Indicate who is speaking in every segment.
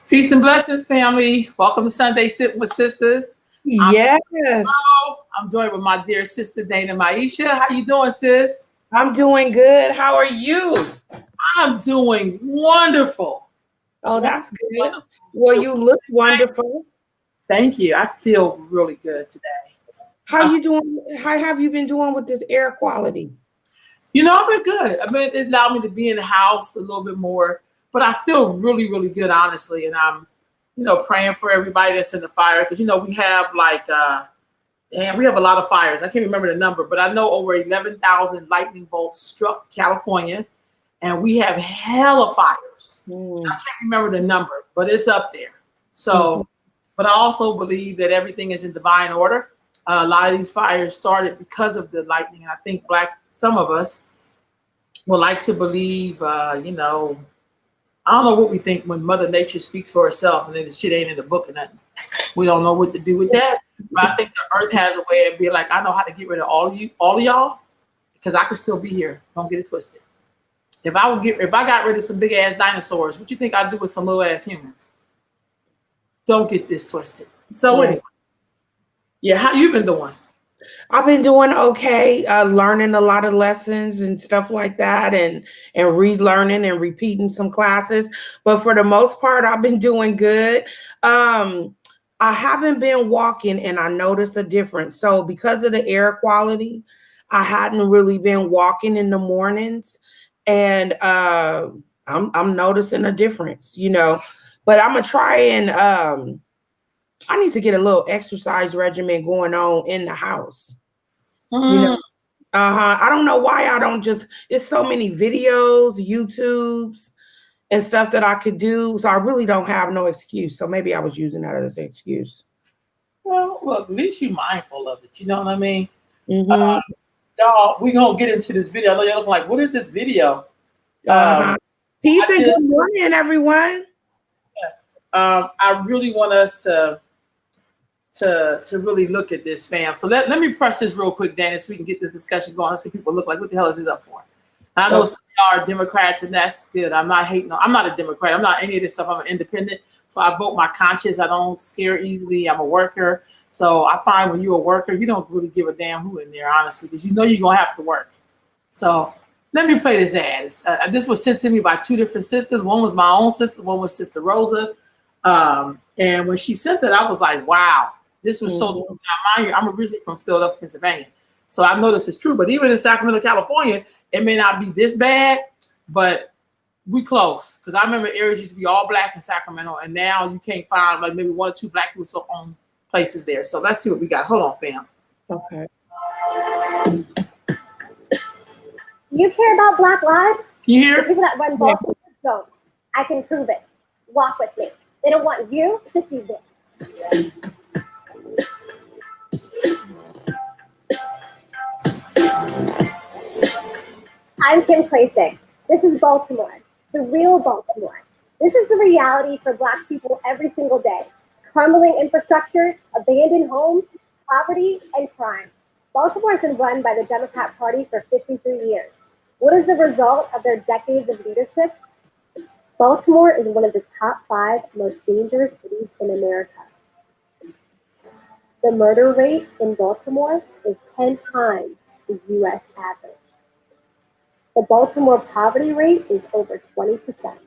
Speaker 1: Peace and blessings, family. Welcome to Sunday Sitting with Sisters. I'm
Speaker 2: Yes,
Speaker 1: I'm joined with my dear sister Dana Maisha. How you doing, sis?
Speaker 2: I'm doing good. How are you?
Speaker 1: I'm doing wonderful.
Speaker 2: Oh,
Speaker 1: Wonderful,
Speaker 2: that's good.
Speaker 1: wonderful.
Speaker 2: Well, you look wonderful.
Speaker 1: Thank you. I feel really good today.
Speaker 2: How you doing? How have you been doing with this air quality?
Speaker 1: I've been good. It allowed me to be in the house a little bit more, but I feel really, really good, honestly. And I'm, praying for everybody that's in the fire because we have we have a lot of fires. I can't remember the number, but I know over 11,000 lightning bolts struck California, and we have hella fires. I can't remember the number, but it's up there. So, but I also believe that everything is in divine order. A lot of these fires started because of the lightning, and I think some of us would like to believe, I don't know what we think when Mother Nature speaks for herself, and then the shit ain't in the book or nothing. We don't know what to do with that. But I think the earth has a way of being like, I know how to get rid of all of y'all, because I could still be here. Don't get it twisted. If I got rid of some big ass dinosaurs, what you think I'd do with some little ass humans? Don't get this twisted. So anyway, yeah, how you been doing?
Speaker 2: I've been doing okay, learning a lot of lessons and stuff like that, and relearning and repeating some classes. But for the most part, I've been doing good. I haven't been walking, and I noticed a difference. So because of the air quality, I hadn't really been walking in the mornings, and I'm noticing a difference. But I'm gonna try and. I need to get a little exercise regimen going on in the house. I don't know why I don't it's so many videos, YouTubes and stuff that I could do. So I really don't have no excuse. So maybe I was using that as an excuse.
Speaker 1: Well, look, at least you're mindful of it. You know what I mean?
Speaker 2: Mm-hmm.
Speaker 1: Y'all, we're going to get into this video. I know y'all looking like, what is this video?
Speaker 2: Peace and good morning, everyone.
Speaker 1: I really want us to really look at this, fam. So let me press this real quick, Dana, so we can get this discussion going and see people look like, what the hell is this up for? I know some of y'all are Democrats, and that's good. I'm not hating. I'm not a Democrat. I'm not any of this stuff. I'm an independent. So I vote my conscience. I don't scare easily. I'm a worker. So I find when you're a worker, you don't really give a damn who in there, honestly, because you know you're going to have to work. So let me play this ad. This was sent to me by two different sisters. One was my own sister. One was Sister Rosa. And when she sent it, I was like, wow, this was so true. Now, mind you, I'm originally from Philadelphia, Pennsylvania. So I know this is true. But even in Sacramento, California, it may not be this bad, but we close. Because I remember areas used to be all black in Sacramento, and now you can't find like maybe one or two black people still own places there. So let's see what we got. Hold on, fam.
Speaker 2: Okay.
Speaker 3: You care about Black lives?
Speaker 1: You hear?
Speaker 3: The people that run Baltimore don't. I can prove it. Walk with me. They don't want you to see this. I'm Kim Klacik. This is Baltimore, the real Baltimore. This is the reality for Black people every single day. Crumbling infrastructure, abandoned homes, poverty, and crime. Baltimore has been run by the Democrat Party for 53 years. What is the result of their decades of leadership? Baltimore is one of the top 5 most dangerous cities in America. The murder rate in Baltimore is 10 times the US average. The Baltimore poverty rate is over 20%.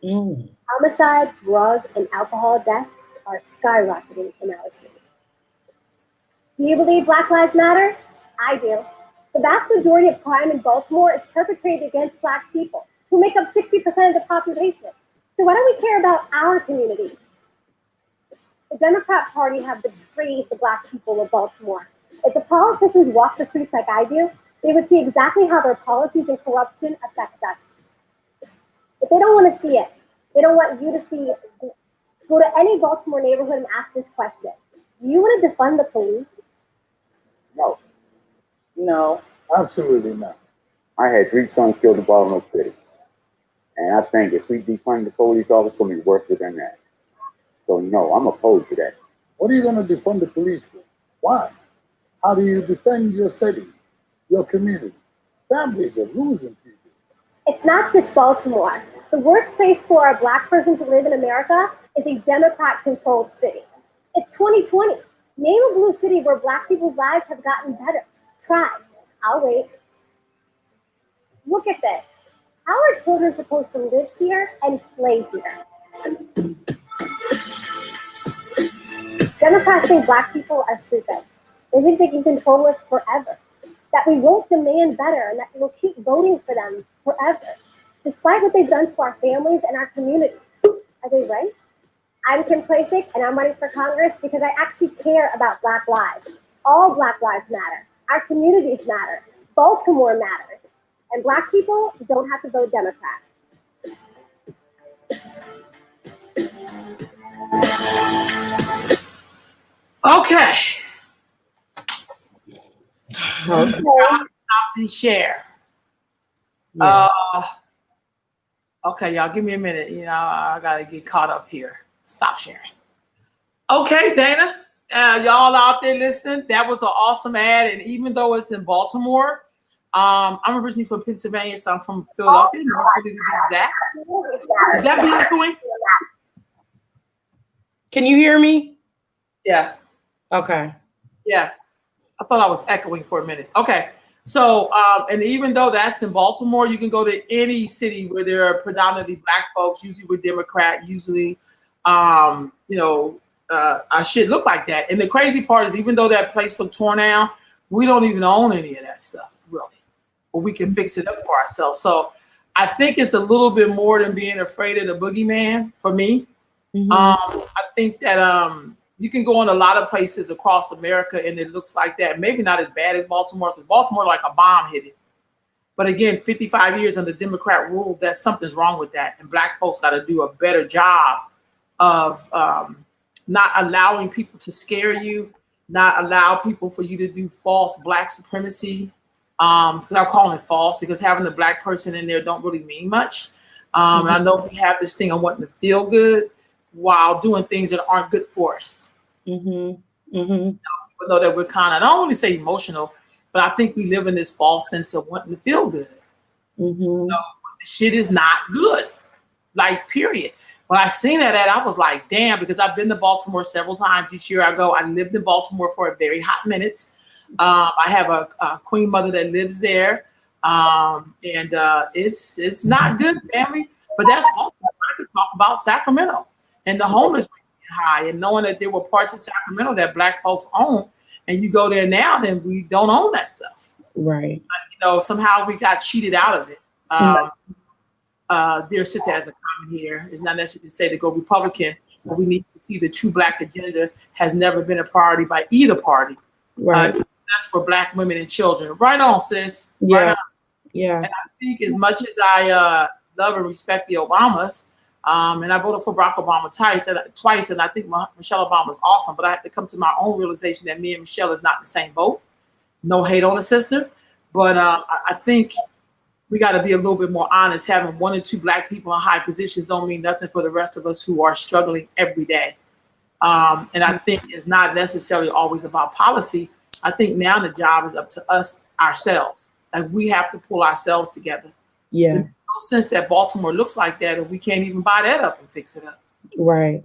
Speaker 3: Homicide, drug, and alcohol deaths are skyrocketing in our city. Do you believe Black Lives Matter? I do. The vast majority of crime in Baltimore is perpetrated against Black people, who make up 60% of the population. So why don't we care about our communities? The Democrat Party have betrayed the Black people of Baltimore. If the politicians walk the streets like I do, they would see exactly how their policies and corruption affect us. But they don't want to see it. They don't want you to see it. Go to any Baltimore neighborhood and ask this question. Do you want to defund the police?
Speaker 4: No.
Speaker 5: No.
Speaker 4: Absolutely not. I had 3 sons killed in Baltimore City. And I think if we defund the police officer, it's going to be worse than that. So, no, I'm opposed to that.
Speaker 6: What are you going to defund the police for? Why? How do you defend your city, your community? Families are losing people.
Speaker 3: It's not just Baltimore. The worst place for a Black person to live in America is a Democrat-controlled city. It's 2020. Name a blue city where Black people's lives have gotten better. Try. I'll wait. Look at this. How are children supposed to live here and play here? Democrats think Black people are stupid. They think they can control us forever. That we won't demand better and that we'll keep voting for them forever, despite what they've done to our families and our communities. Are they right? I'm Kim Klacik, and I'm running for Congress because I actually care about Black lives. All Black lives matter. Our communities matter. Baltimore matters. And Black people don't have to vote Democrat.
Speaker 1: Okay.
Speaker 2: Okay.
Speaker 1: Stop and share.
Speaker 2: Yeah.
Speaker 1: Okay, y'all, give me a minute. You know, I gotta get caught up here. Stop sharing. Okay, Dana, y'all out there listening, that was an awesome ad. And even though it's in Baltimore, I'm originally from Pennsylvania, so I'm from Philadelphia, to be exact. Is that me echoing?
Speaker 2: Can you hear me?
Speaker 1: Yeah.
Speaker 2: Okay.
Speaker 1: Yeah. I thought I was echoing for a minute. Okay. So, and even though that's in Baltimore, you can go to any city where there are predominantly Black folks, usually we're Democrat, usually, our shit look like that. And the crazy part is, even though that place looked torn down, we don't even own any of that stuff, really. But we can fix it up for ourselves. So I think it's a little bit more than being afraid of the boogeyman for me.
Speaker 2: Mhm.
Speaker 1: I think that you can go in a lot of places across America and it looks like that. Maybe not as bad as Baltimore, because Baltimore like a bomb hit it. But again, 55 years under Democrat rule, that something's wrong with that. And Black folks got to do a better job of not allowing people to scare you, not allow people for you to do false Black supremacy. Because I'm calling it false, because having the Black person in there don't really mean much. And I know we have this thing of wanting to feel good while doing things that aren't good for us.
Speaker 2: Mm-hmm. Mm-hmm.
Speaker 1: Even though that we're kind of, I don't want to say emotional, but I think we live in this false sense of wanting to feel good.
Speaker 2: Mm-hmm.
Speaker 1: Shit is not good, like, period. When I seen that ad, I was like, damn, because I've been to Baltimore several times each year I go. I lived in Baltimore for a very hot minute. I have a queen mother that lives there. And it's not good, family, but that's Baltimore. I could talk about Sacramento and the homeless rate high, and knowing that there were parts of Sacramento that Black folks own, and you go there now, then we don't own that stuff.
Speaker 2: Right.
Speaker 1: Somehow we got cheated out of it. Dear sister has a comment here. It's not necessary to say to go Republican, but we need to see the true Black agenda has never been a priority by either party.
Speaker 2: Right.
Speaker 1: That's for Black women and children. Right on, sis.
Speaker 2: Yeah.
Speaker 1: Right on.
Speaker 2: Yeah.
Speaker 1: And I think as much as I love and respect the Obamas, and I voted for Barack Obama twice, and I think Michelle Obama is awesome, but I have to come to my own realization that me and Michelle is not in the same boat. No hate on a sister, but I think we got to be a little bit more honest. Having 1 or 2 Black people in high positions don't mean nothing for the rest of us who are struggling every day. And I think it's not necessarily always about policy. I think now the job is up to us ourselves. Like, we have to pull ourselves together.
Speaker 2: Yeah.
Speaker 1: There's no sense that Baltimore looks like that and we can't even buy that up and fix it up.
Speaker 2: Right.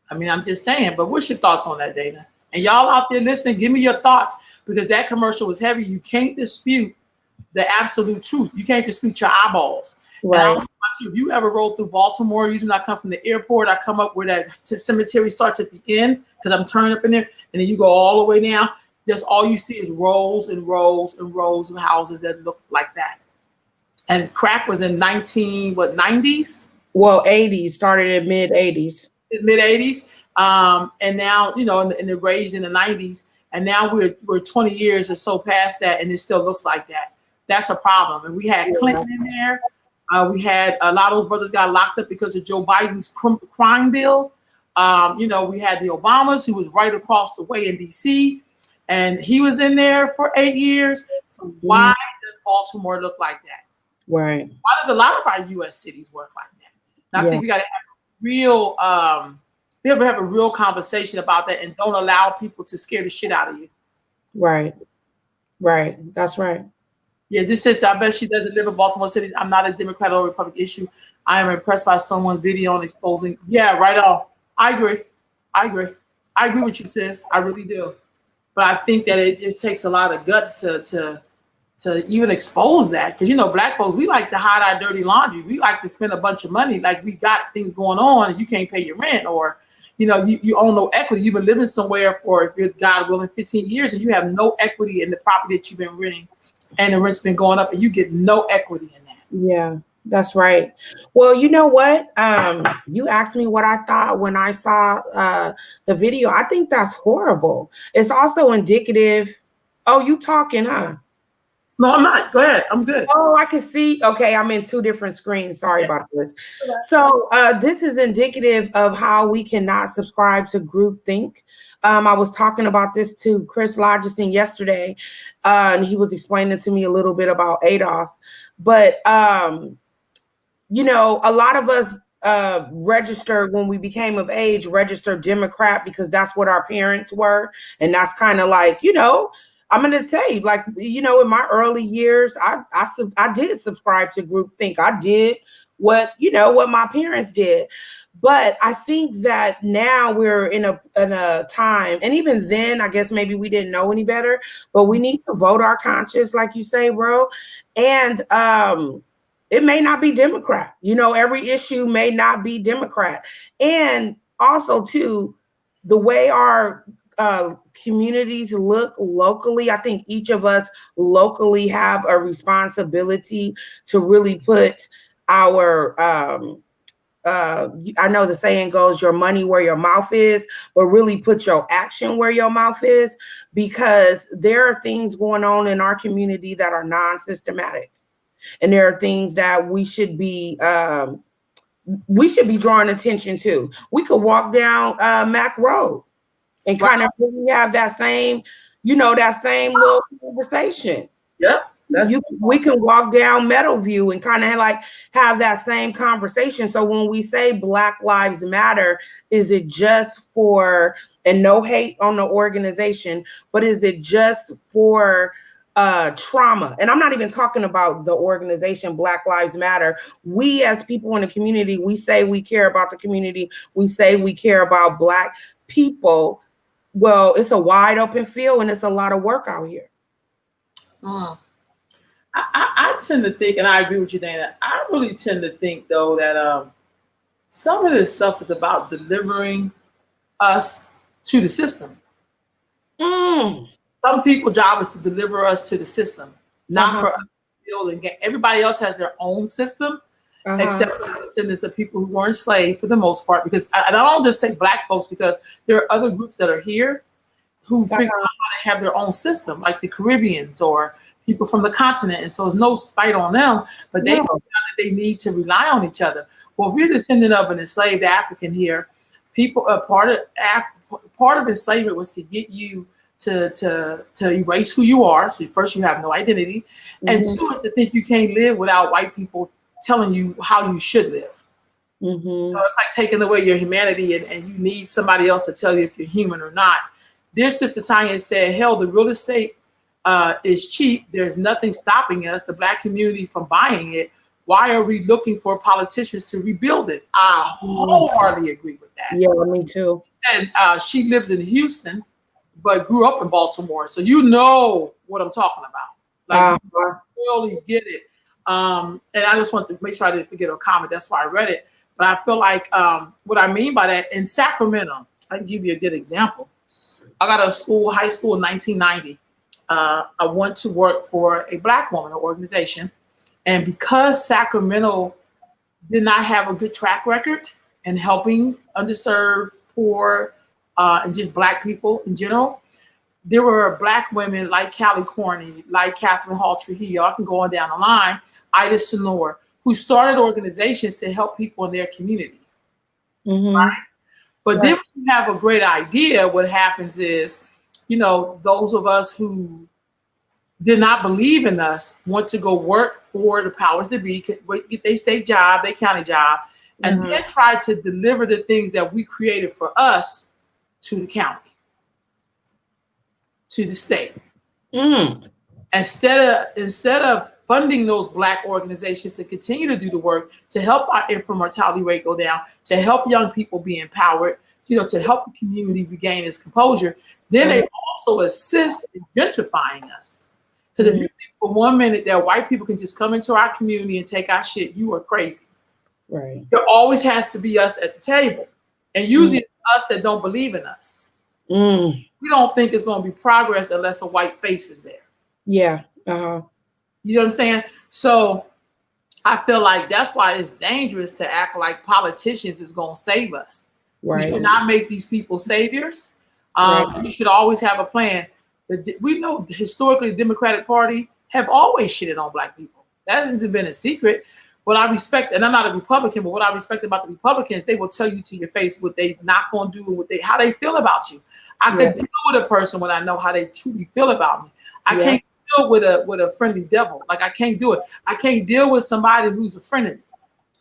Speaker 1: I mean, I'm just saying, but what's your thoughts on that, Dana? And y'all out there listening, give me your thoughts, because that commercial was heavy. You can't dispute the absolute truth. You can't dispute your eyeballs.
Speaker 2: Right.
Speaker 1: And I don't know about you, if you ever rode through Baltimore, usually when I come from the airport, I come up where that cemetery starts at the end, because I'm turning up in there, and then you go all the way down. Just all you see is rows and rows and rows of houses that look like that. And crack was in 90s?
Speaker 2: Well, 80s, started in mid 80s.
Speaker 1: Mid 80s. And now, and it raised in the 90s. And now we're 20 years or so past that, and it still looks like that. That's a problem. And we had Clinton in there. We had a lot of those brothers got locked up because of Joe Biden's crime bill. We had the Obamas, who was right across the way in DC, and he was in there for 8 years. So why does Baltimore look like that?
Speaker 2: Right.
Speaker 1: Why does a lot of our U.S. cities work like that? And I think we got to have a real conversation about that, and don't allow people to scare the shit out of you.
Speaker 2: Right. Right. That's right.
Speaker 1: Yeah, this is, I bet she doesn't live in Baltimore City. I'm not a Democrat or Republican issue. I am impressed by someone's video and exposing. Yeah, right on. I agree. I agree. I agree with you, sis. I really do. But I think that it just takes a lot of guts to even expose that. Because, you know, black folks, we like to hide our dirty laundry. We like to spend a bunch of money like we got things going on and you can't pay your rent, or, you know, you own no equity. You've been living somewhere for, if you're God willing, 15 years and you have no equity in the property that you've been renting, and the rent's been going up and you get no equity in that.
Speaker 2: Yeah, that's right. Well, you know what? You asked me what I thought when I saw the video. I think that's horrible. It's also indicative. Oh, you talking, huh?
Speaker 1: No, I'm not. Go ahead. I'm good.
Speaker 2: Oh, I can see. Okay, I'm in two different screens. Sorry about this. So this is indicative of how we cannot subscribe to groupthink. I was talking about this to Chris Lodgeson yesterday, and he was explaining to me a little bit about ADOS. But, you know, a lot of us registered when we became of age, registered Democrat because that's what our parents were. And that's kind of like, you know, I'm going to say, like, you know, in my early years, I did subscribe to groupthink. I did what my parents did. But I think that now we're in a time, and even then, I guess maybe we didn't know any better, but we need to vote our conscience, like you say, bro. And it may not be Democrat. You know, every issue may not be Democrat. And also, too, the way our communities look locally, I think each of us locally have a responsibility to really put our I know the saying goes, your money where your mouth is, but really put your action where your mouth is, because there are things going on in our community that are non-systematic, and there are things that we should be drawing attention to. We could walk down Mac Road and kind of really have that same, you know, that same little conversation.
Speaker 1: Yep.
Speaker 2: We can walk down Meadowview and kind of like have that same conversation. So when we say Black Lives Matter, is it just for, and no hate on the organization, but is it just for trauma? And I'm not even talking about the organization Black Lives Matter. We as people in the community, we say we care about the community. We say we care about Black people. Well, it's a wide open field and it's a lot of work out here.
Speaker 1: I tend to think, and I agree with you, Dana, I really tend to think, though, that some of this stuff is about delivering us to the system. Some people's job is to deliver us to the system, not for us to build and get. Everybody else has their own system, except for the descendants of people who were enslaved for the most part. Because I don't just say Black folks, because there are other groups that are here who figure out how to have their own system, like the Caribbeans or people from the continent. And so there's no spite on them, but they know that they need to rely on each other. Well, if you're descendant of an enslaved African here, people part of enslavement was to get you to erase who you are. So first, you have no identity, and two is to think you can't live without white people telling you how you should live. So it's like taking away your humanity, and you need somebody else to tell you if you're human or not. Dear Sister Tanya said, hell, the real estate is cheap. There's nothing stopping us, the Black community, from buying it. Why are we looking for politicians to rebuild it? I wholeheartedly agree with that.
Speaker 2: Yeah, me too.
Speaker 1: And she lives in Houston, but grew up in Baltimore. So you know what I'm talking about. Like, you really get it. And I just want to make sure I didn't forget a comment. That's why I read it. But I feel like what I mean by that, in Sacramento, I can give you a good example. I got a high school in 1990. I went to work for a Black woman organization. And because Sacramento did not have a good track record in helping underserved, poor, and just Black people in general, there were Black women like Callie Corney, like Catherine Hall Trujillo, I can go on down the line, Ida Sonor, who started organizations to help people in their community. Right? But then when you have a great idea, what happens is, you know, those of us who did not believe in us want to go work for the powers that be, get their state job, their county job, and then try to deliver the things that we created for us to the county, to the state. Instead of funding those Black organizations to continue to do the work, to help our infant mortality rate go down, to help young people be empowered, to help the community regain its composure. Then they also assist in gentrifying us. Because if you think for 1 minute that white people can just come into our community and take our shit, you are crazy.
Speaker 2: Right.
Speaker 1: There always has to be us at the table. And usually it's us that don't believe in us. We don't think it's going to be progress unless a white face is there.
Speaker 2: Yeah.
Speaker 1: You know what I'm saying? So I feel like that's why it's dangerous to act like politicians is going to save us.
Speaker 2: Right.
Speaker 1: We should not make these people saviors. We should always have a plan. We know historically the Democratic Party have always shitted on black people. That hasn't been a secret. What I respect, and I'm not a Republican, but what I respect about the Republicans, they will tell you to your face what they not going to do and how they feel about you. I can deal with a person when I know how they truly feel about me. I can't deal with a friendly devil. Like I can't do it. I can't deal with somebody who's a friend of me.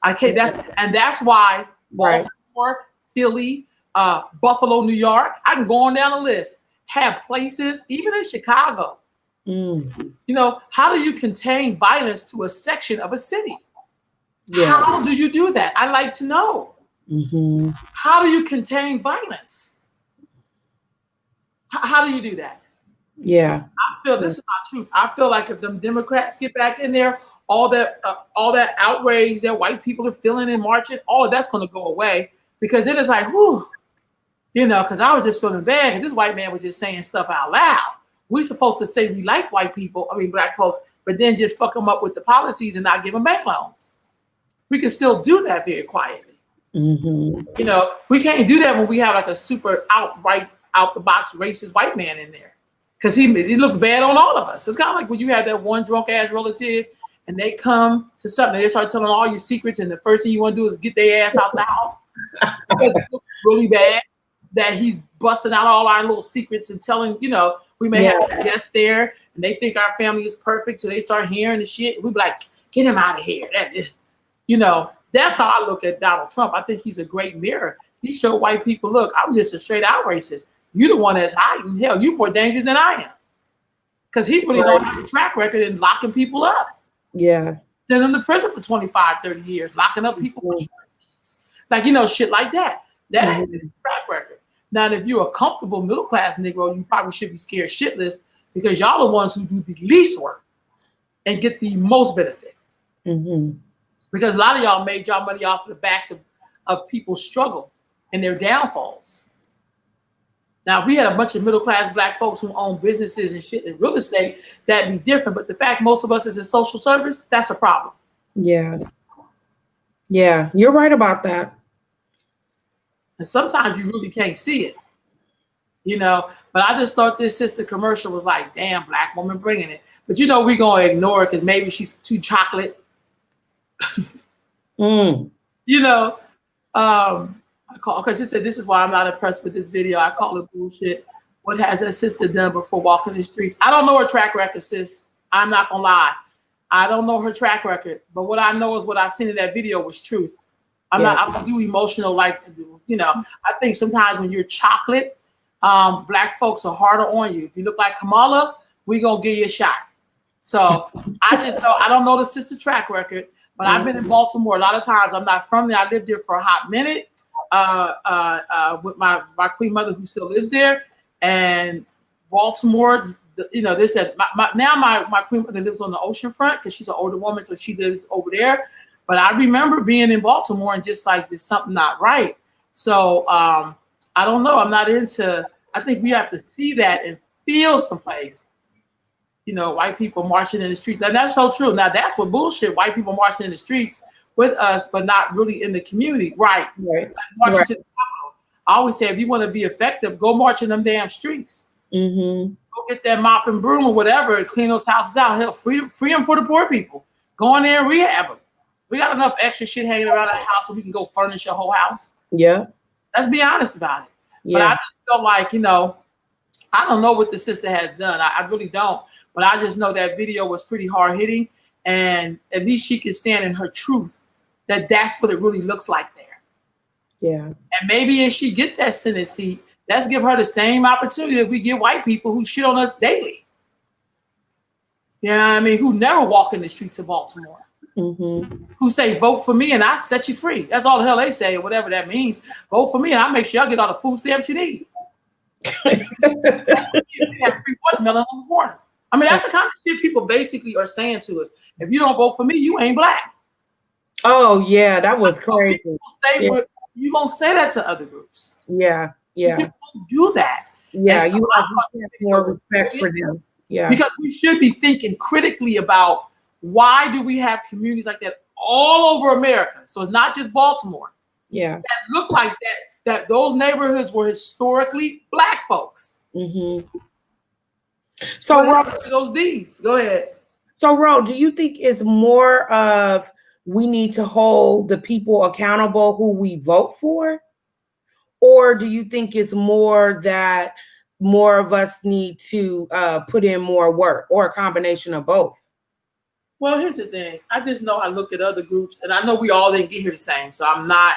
Speaker 1: I can't. That's why Baltimore, Philly, Buffalo, New York. I can go on down the list. Have places, even in Chicago. How do you contain violence to a section of a city? How do you do that? I'd like to know. How do you contain violence? How do you do that?
Speaker 2: Yeah.
Speaker 1: I feel this is not true. I feel like if them Democrats get back in there, all that outrage that white people are feeling and marching, all of that's going to go away, because then it's like, whew, because I was just feeling bad because this white man was just saying stuff out loud. We're supposed to say we like white people, black folks, but then just fuck them up with the policies and not give them bank loans. We can still do that very quietly. We can't do that when we have like a super outright, out the box racist white man in there, because he looks bad on all of us. It's kind of like when you have that one drunk ass relative and they come to something, they start telling all your secrets, and the first thing you want to do is get their ass out the house because it looks really bad that he's busting out all our little secrets and telling, we may have guests there and they think our family is perfect, so they start hearing the shit. We be like, get him out of here. That's how I look at Donald Trump. I think he's a great mirror. He showed white people, look, I'm just a straight out racist. You the one that's hiding. Hell, you more dangerous than I am. Because he really don't have a track record in locking people up.
Speaker 2: Yeah.
Speaker 1: Then in the prison for 25, 30 years, locking up people for choices. Like, shit like that. That ain't a track record. Now, if you're a comfortable middle class Negro, you probably should be scared shitless, because y'all the ones who do the least work and get the most benefit. Because a lot of y'all made y'all money off of the backs of people's struggle and their downfalls. Now, if we had a bunch of middle class black folks who own businesses and shit in real estate, that'd be different. But the fact most of us is in social service, that's a problem.
Speaker 2: Yeah. Yeah, you're right about that.
Speaker 1: And sometimes you really can't see it, But I just thought this sister commercial was like, damn, black woman bringing it. But we're going to ignore it because maybe she's too chocolate. Because she said, this is why I'm not impressed with this video. I call it bullshit. What has that sister done before walking the streets? I don't know her track record, sis. I'm not going to lie. I don't know her track record. But what I know is what I seen in that video was truth. I don't do emotional I think sometimes when you're chocolate, black folks are harder on you. If you look like Kamala, we going to give you a shot. So I just know, I don't know the sister's track record, but I've been in Baltimore a lot of times. I'm not from there. I lived there for a hot minute with my queen mother who still lives there. And Baltimore, they said, my queen mother lives on the ocean front because she's an older woman, so she lives over there. But I remember being in Baltimore and just like, there's something not right. So I don't know. I'm not into, I think we have to see that and feel someplace. White people marching in the streets. Now, that's so true. Now, that's what bullshit. White people marching in the streets with us, but not really in the community. Right. Like marching to the Capitol. I always say, if you want to be effective, go march in them damn streets. Go get that mop and broom or whatever and clean those houses out. Hell, free them for the poor people. Go in there and rehab them. We got enough extra shit hanging around our house so we can go furnish your whole house.
Speaker 2: Yeah.
Speaker 1: Let's be honest about it.
Speaker 2: Yeah.
Speaker 1: But I just feel like, I don't know what the sister has done. I really don't. But I just know that video was pretty hard hitting. And at least she can stand in her truth that that's what it really looks like there.
Speaker 2: Yeah.
Speaker 1: And maybe if she get that Senate seat, let's give her the same opportunity that we give white people who shit on us daily. You know what I mean? Who never walk in the streets of Baltimore. who say vote for me and I set you free. That's all the hell they say, or whatever that means. Vote for me and I make sure y'all get all the food stamps you need. You have free watermelon on the corner. I mean, that's the kind of shit people basically are saying to us. If you don't vote for me, you ain't black.
Speaker 2: Oh yeah, that was crazy.
Speaker 1: You won't say that to other groups.
Speaker 2: Yeah.
Speaker 1: You don't do that.
Speaker 2: Yeah,
Speaker 1: so
Speaker 2: you have more respect for them. Yeah.
Speaker 1: Because we should be thinking critically about why do we have communities like that all over America? So it's not just Baltimore.
Speaker 2: Yeah.
Speaker 1: That look like that, that those neighborhoods were historically black folks.
Speaker 2: So Ro,
Speaker 1: those deeds. Go ahead.
Speaker 2: So Ro, do you think it's more of we need to hold the people accountable who we vote for? Or do you think it's more that more of us need to put in more work, or a combination of both?
Speaker 1: Well, here's the thing. I just know I look at other groups, and I know we all didn't get here the same. So I'm not,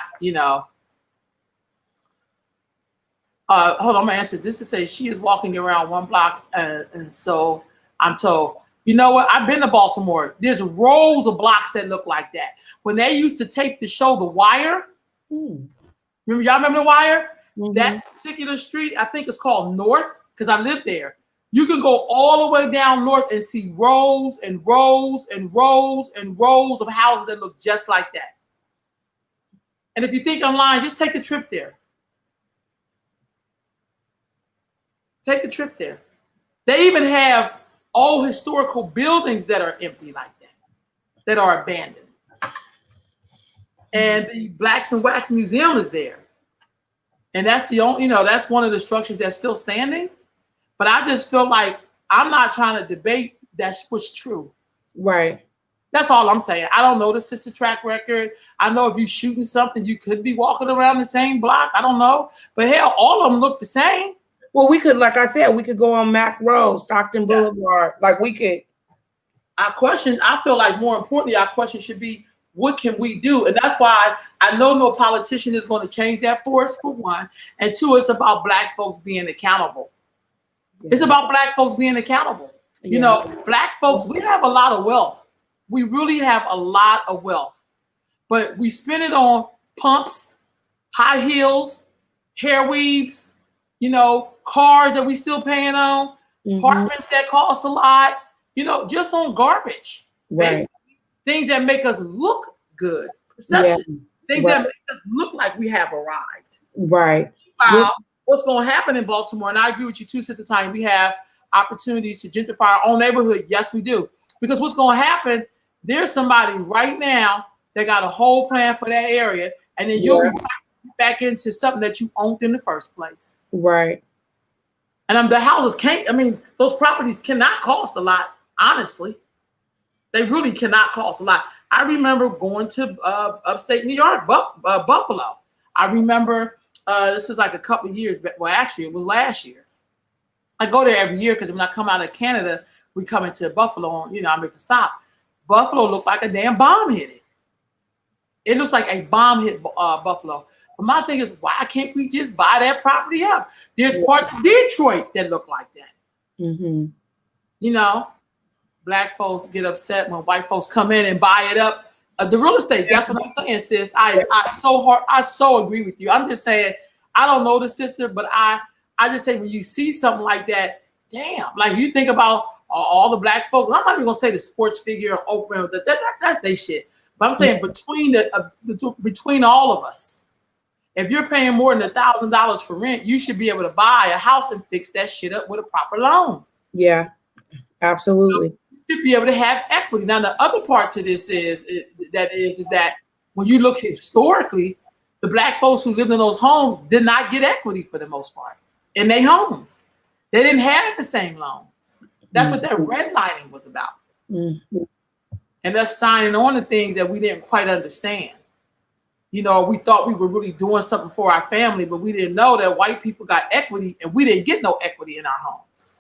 Speaker 1: hold on, I'm gonna answer this. To say she is walking around one block, and so I'm told. You know what? I've been to Baltimore. There's rows of blocks that look like that. When they used to tape the show The Wire, remember The Wire? That particular street, I think it's called North, because I lived there. You can go all the way down North and see rows and rows and rows and rows of houses that look just like that. And if you think online, just take a trip there. Take a trip there. They even have old historical buildings that are empty like that, that are abandoned. And the Blacks and Wax Museum is there. And that's the only, that's one of the structures that's still standing. But I just feel like I'm not trying to debate that's what's true.
Speaker 2: Right.
Speaker 1: That's all I'm saying. I don't know the sister track record. I know if you're shooting something, you could be walking around the same block. I don't know. But hell, all of them look the same.
Speaker 2: Well, we could, like I said, we could go on Mack Road, Stockton Boulevard. Like we could.
Speaker 1: I feel like more importantly, our question should be, what can we do? And that's why I know no politician is going to change that for us, for one. And two, it's about Black folks being accountable. It's about Black folks being accountable. Black folks, we have a lot of wealth. We really have a lot of wealth. But we spend it on pumps, high heels, hair weaves, cars that we still paying on, apartments that cost a lot, just on garbage.
Speaker 2: Right.
Speaker 1: Things that make us look good. Perception. Things that make us look like we have arrived.
Speaker 2: Right.
Speaker 1: What's going to happen in Baltimore, and I agree with you too, Sister Tanya, we have opportunities to gentrify our own neighborhood. Yes, we do. Because what's going to happen, there's somebody right now that got a whole plan for that area, and then you'll be back into something that you owned in the first place.
Speaker 2: Right.
Speaker 1: And the houses those properties cannot cost a lot, honestly. They really cannot cost a lot. I remember going to upstate New York, Buffalo. I remember, this is like a couple of years, well, actually, it was last year. I go there every year because when I come out of Canada, we come into Buffalo, I make a stop. Buffalo looked like a damn bomb hit it. It looks like a bomb hit Buffalo. But my thing is, why can't we just buy that property up? There's parts of Detroit that look like that. Black folks get upset when white folks come in and buy it up. The real estate, that's what I'm saying, sis. I so agree with you. I'm just saying, I don't know the sister, but I just say when you see something like that, damn, like you think about all the Black folks. I'm not even gonna say the sports figure or Oprah, that's their shit. But I'm saying between all of us, if you're paying more than $1,000 for rent, you should be able to buy a house and fix that shit up with a proper loan.
Speaker 2: Yeah, absolutely.
Speaker 1: You should be able to have equity. Now, the other part to this is that when you look historically, the Black folks who lived in those homes did not get equity for the most part in their homes. They didn't have the same loans. That's what that redlining was about. And us signing on to things that we didn't quite understand. We thought we were really doing something for our family, but we didn't know that white people got equity and we didn't get no equity in our homes.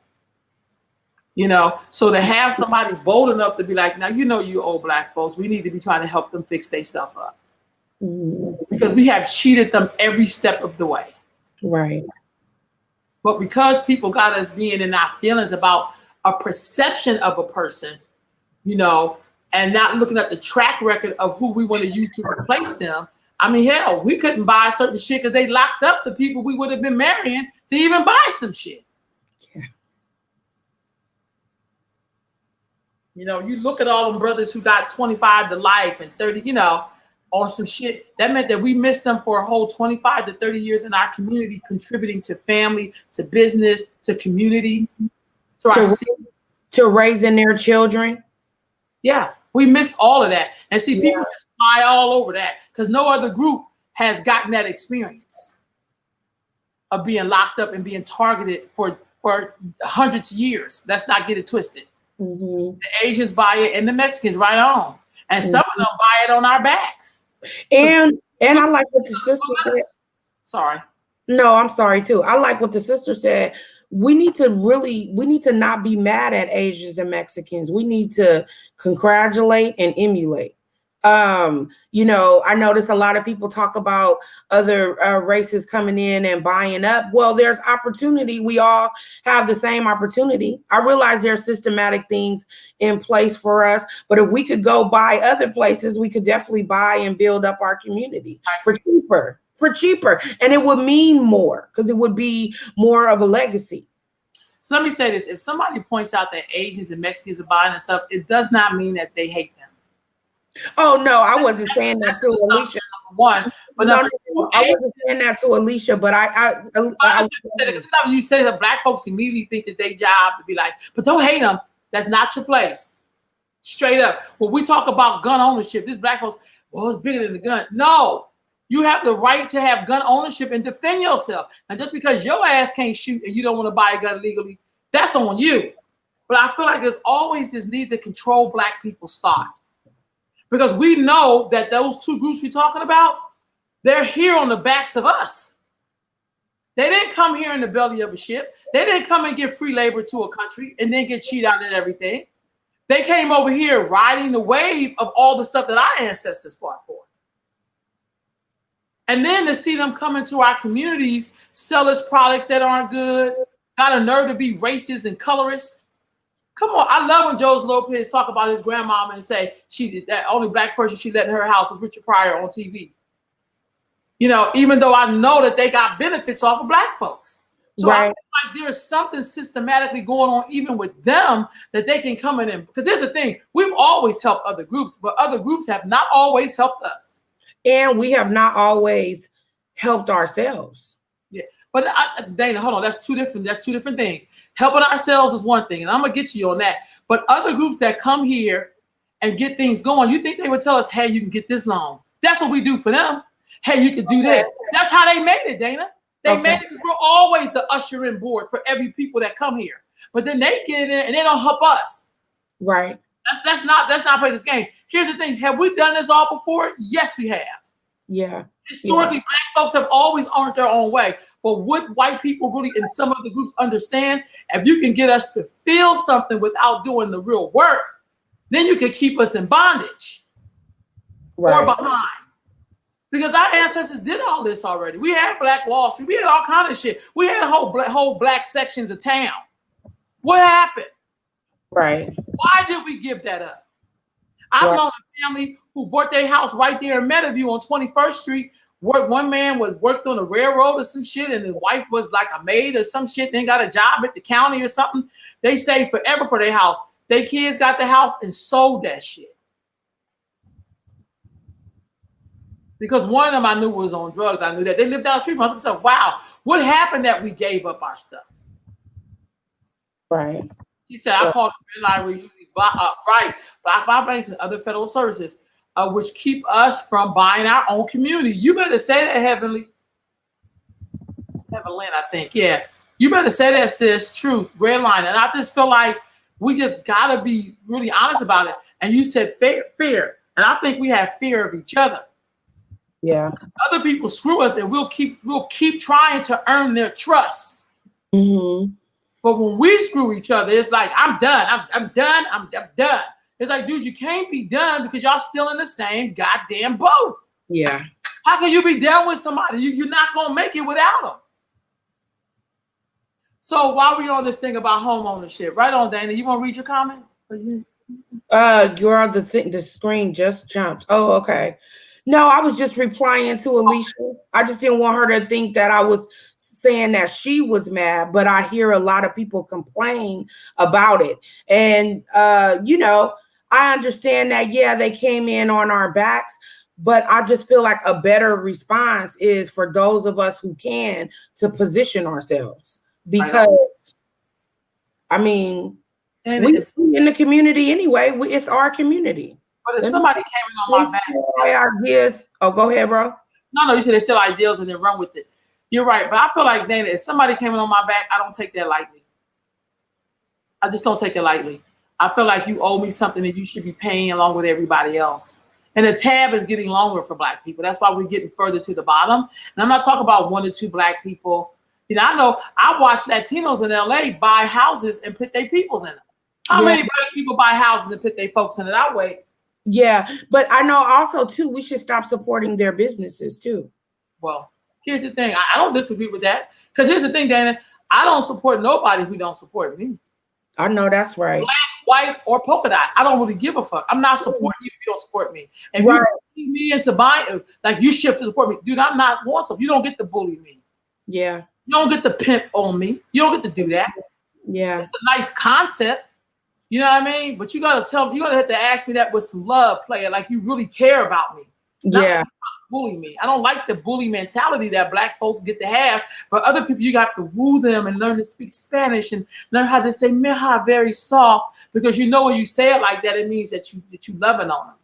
Speaker 1: So to have somebody bold enough to be like, now, you old Black folks, we need to be trying to help them fix their stuff up. Because we have cheated them every step of the way.
Speaker 2: Right.
Speaker 1: But because people got us being in our feelings about a perception of a person, and not looking at the track record of who we want to use to replace them. I mean, hell, we couldn't buy certain shit because they locked up the people we would have been marrying to even buy some shit.
Speaker 2: Yeah.
Speaker 1: You know, you look at all them brothers who got 25 to life and 30, you know, on some shit. That meant that we missed them for a whole 25 to 30 years in our community, contributing to family, to business, to community, to our city.
Speaker 2: To raising their children.
Speaker 1: Yeah, we missed all of that. And see, people just fly all over that because no other group has gotten that experience of being locked up and being targeted for hundreds of years. Let's not get it twisted.
Speaker 2: Mm-hmm.
Speaker 1: The Asians buy it and the Mexicans right on. And some of them buy it on our backs.
Speaker 2: And I like what the sister said.
Speaker 1: Sorry.
Speaker 2: No, I'm sorry too. I like what the sister said. We need to not be mad at Asians and Mexicans. We need to congratulate and emulate. You know, I noticed a lot of people talk about other races coming in and buying up. Well, there's opportunity. We all have the same opportunity. I realize there's systematic things in place for us, but if we could go buy other places, we could definitely buy and build up our community for cheaper. And it would mean more because it would be more of a legacy.
Speaker 1: So let me say this. If somebody points out that Asians and Mexicans are buying this up, it does not mean that they hate them.
Speaker 2: Oh no, I wasn't saying that to Alicia.
Speaker 1: Number one, but
Speaker 2: no, I wasn't saying that to Alicia. But I
Speaker 1: sometimes you say that black folks immediately think it's their job to be like, but don't hate them. That's not your place. Straight up. When we talk about gun ownership, this black folks, well, it's bigger than the gun. No, you have the right to have gun ownership and defend yourself. And just because your ass can't shoot and you don't want to buy a gun legally, that's on you. But I feel like there's always this need to control black people's thoughts. Because we know that those two groups we're talking about, they're here on the backs of us. They didn't come here in the belly of a ship. They didn't come and give free labor to a country and then get cheated out of everything. They came over here riding the wave of all the stuff that our ancestors fought for. And then to see them come into our communities, sell us products that aren't good, got a nerve to be racist and colorist. Come on, I love when Joe Lopez talk about his grandmama and say she did that only black person she let in her house was Richard Pryor on TV. You know, even though I know that they got benefits off of black folks. So I feel like there's something systematically going on even with them that they can come in and, because here's the thing, we've always helped other groups, but other groups have not always helped us.
Speaker 2: And we have not always helped ourselves.
Speaker 1: Yeah, but Dana, hold on, that's two different things. Helping ourselves is one thing, and I'm gonna get to you on that. But other groups that come here and get things going, you think they would tell us, hey, you can get this loan. That's what we do for them. Hey, you can do this. That's how they made it, Dana. They made it because we're always the usher-in board for every people that come here. But then they get in there and they don't help us.
Speaker 2: Right.
Speaker 1: That's not play this game. Here's the thing. Have we done this all before? Yes, we have.
Speaker 2: Yeah.
Speaker 1: Historically, black folks have always earned their own way. But what white people really in some of the groups understand, if you can get us to feel something without doing the real work, then you can keep us in bondage or behind. Because our ancestors did all this already. We had Black Wall Street. We had all kind of shit. We had whole black sections of town. What happened?
Speaker 2: Right.
Speaker 1: Why did we give that up? I've known a family who bought their house right there in Meadowview on 21st Street. One man worked on the railroad or some shit, and his wife was like a maid or some shit. Then got a job at the county or something. They saved forever for their house. Their kids got the house and sold that shit. Because one of them I knew was on drugs. I knew that. They lived down the street from us. I said, wow, what happened that we gave up our stuff?
Speaker 2: Right.
Speaker 1: She said, I call it red line. We usually block banks and other federal services, which keep us from buying our own community. You better say that, Heavenly, I think. Yeah. You better say that, sis. Truth. Red line. And I just feel like we just got to be really honest about it. And you said fear. And I think we have fear of each other.
Speaker 2: Yeah.
Speaker 1: Other people screw us and we'll keep trying to earn their trust.
Speaker 2: Mm-hmm.
Speaker 1: But when we screw each other, it's like, I'm done. I'm done. I'm done. It's like, dude, you can't be done because y'all still in the same goddamn boat.
Speaker 2: Yeah.
Speaker 1: How can you be done with somebody? You're not going to make it without them. So while we on this thing about home ownership, right on, Dana, you want to read your comment?
Speaker 2: Girl, the screen just jumped. Oh, okay. No, I was just replying to Alicia. I just didn't want her to think that I was saying that she was mad, but I hear a lot of people complain about it. And I understand that, yeah, they came in on our backs, but I just feel like a better response is for those of us who can to position ourselves. Because I mean,
Speaker 1: And
Speaker 2: we in the community anyway. It's our community.
Speaker 1: but if somebody came in on my back,
Speaker 2: ideas. Oh, go ahead, bro.
Speaker 1: No, you said they steal ideals and then run with it. You're right, but I feel like, Dana, if somebody came in on my back, I don't take that lightly. I just don't take it lightly. I feel like you owe me something that you should be paying along with everybody else. And the tab is getting longer for Black people. That's why we're getting further to the bottom. And I'm not talking about 1 or 2 Black people. I know I watch Latinos in LA buy houses and put their peoples in them. How many Black people buy houses and put their folks in it? I wait.
Speaker 2: Yeah, but I know also too, we should stop supporting their businesses too.
Speaker 1: Well, here's the thing. I don't disagree with that. Because here's the thing, Dana. I don't support nobody who don't support me.
Speaker 2: I know that's right.
Speaker 1: Black, white, or polka dot. I don't really give a fuck. I'm not supporting you if you don't support me. And you bully me into buying, like you should support me. Dude, I'm not want some. You don't get to bully me.
Speaker 2: Yeah.
Speaker 1: You don't get to pimp on me. You don't get to do that.
Speaker 2: Yeah.
Speaker 1: It's a nice concept. You know what I mean? But you gotta have to ask me that with some love, player, like you really care about me.
Speaker 2: Yeah.
Speaker 1: Bully me. I don't like the bully mentality that Black folks get to have. But other people, you got to woo them and learn to speak Spanish and learn how to say "mija" very soft, because you know when you say it like that, it means that you loving on them.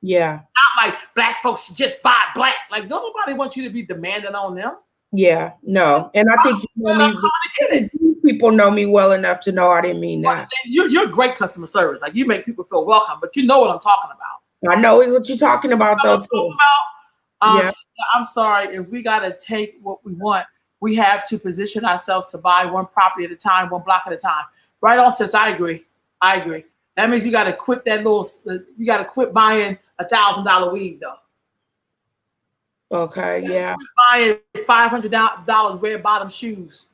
Speaker 2: Yeah.
Speaker 1: Not like Black folks should just buy Black. Like don't nobody want you to be demanding on them.
Speaker 2: Yeah. No. And I think people know me well enough to know I didn't mean that.
Speaker 1: You're great customer service. Like you make people feel welcome, but you know what I'm talking about.
Speaker 2: I know what you're talking about though too.
Speaker 1: I'm sorry, if we got to take what we want, we have to position ourselves to buy one property at a time, one block at a time. Right on, sis. I agree. That means you got to quit you got to quit buying $1,000 weed though.
Speaker 2: Okay, yeah.
Speaker 1: Quit buying $500 red bottom shoes.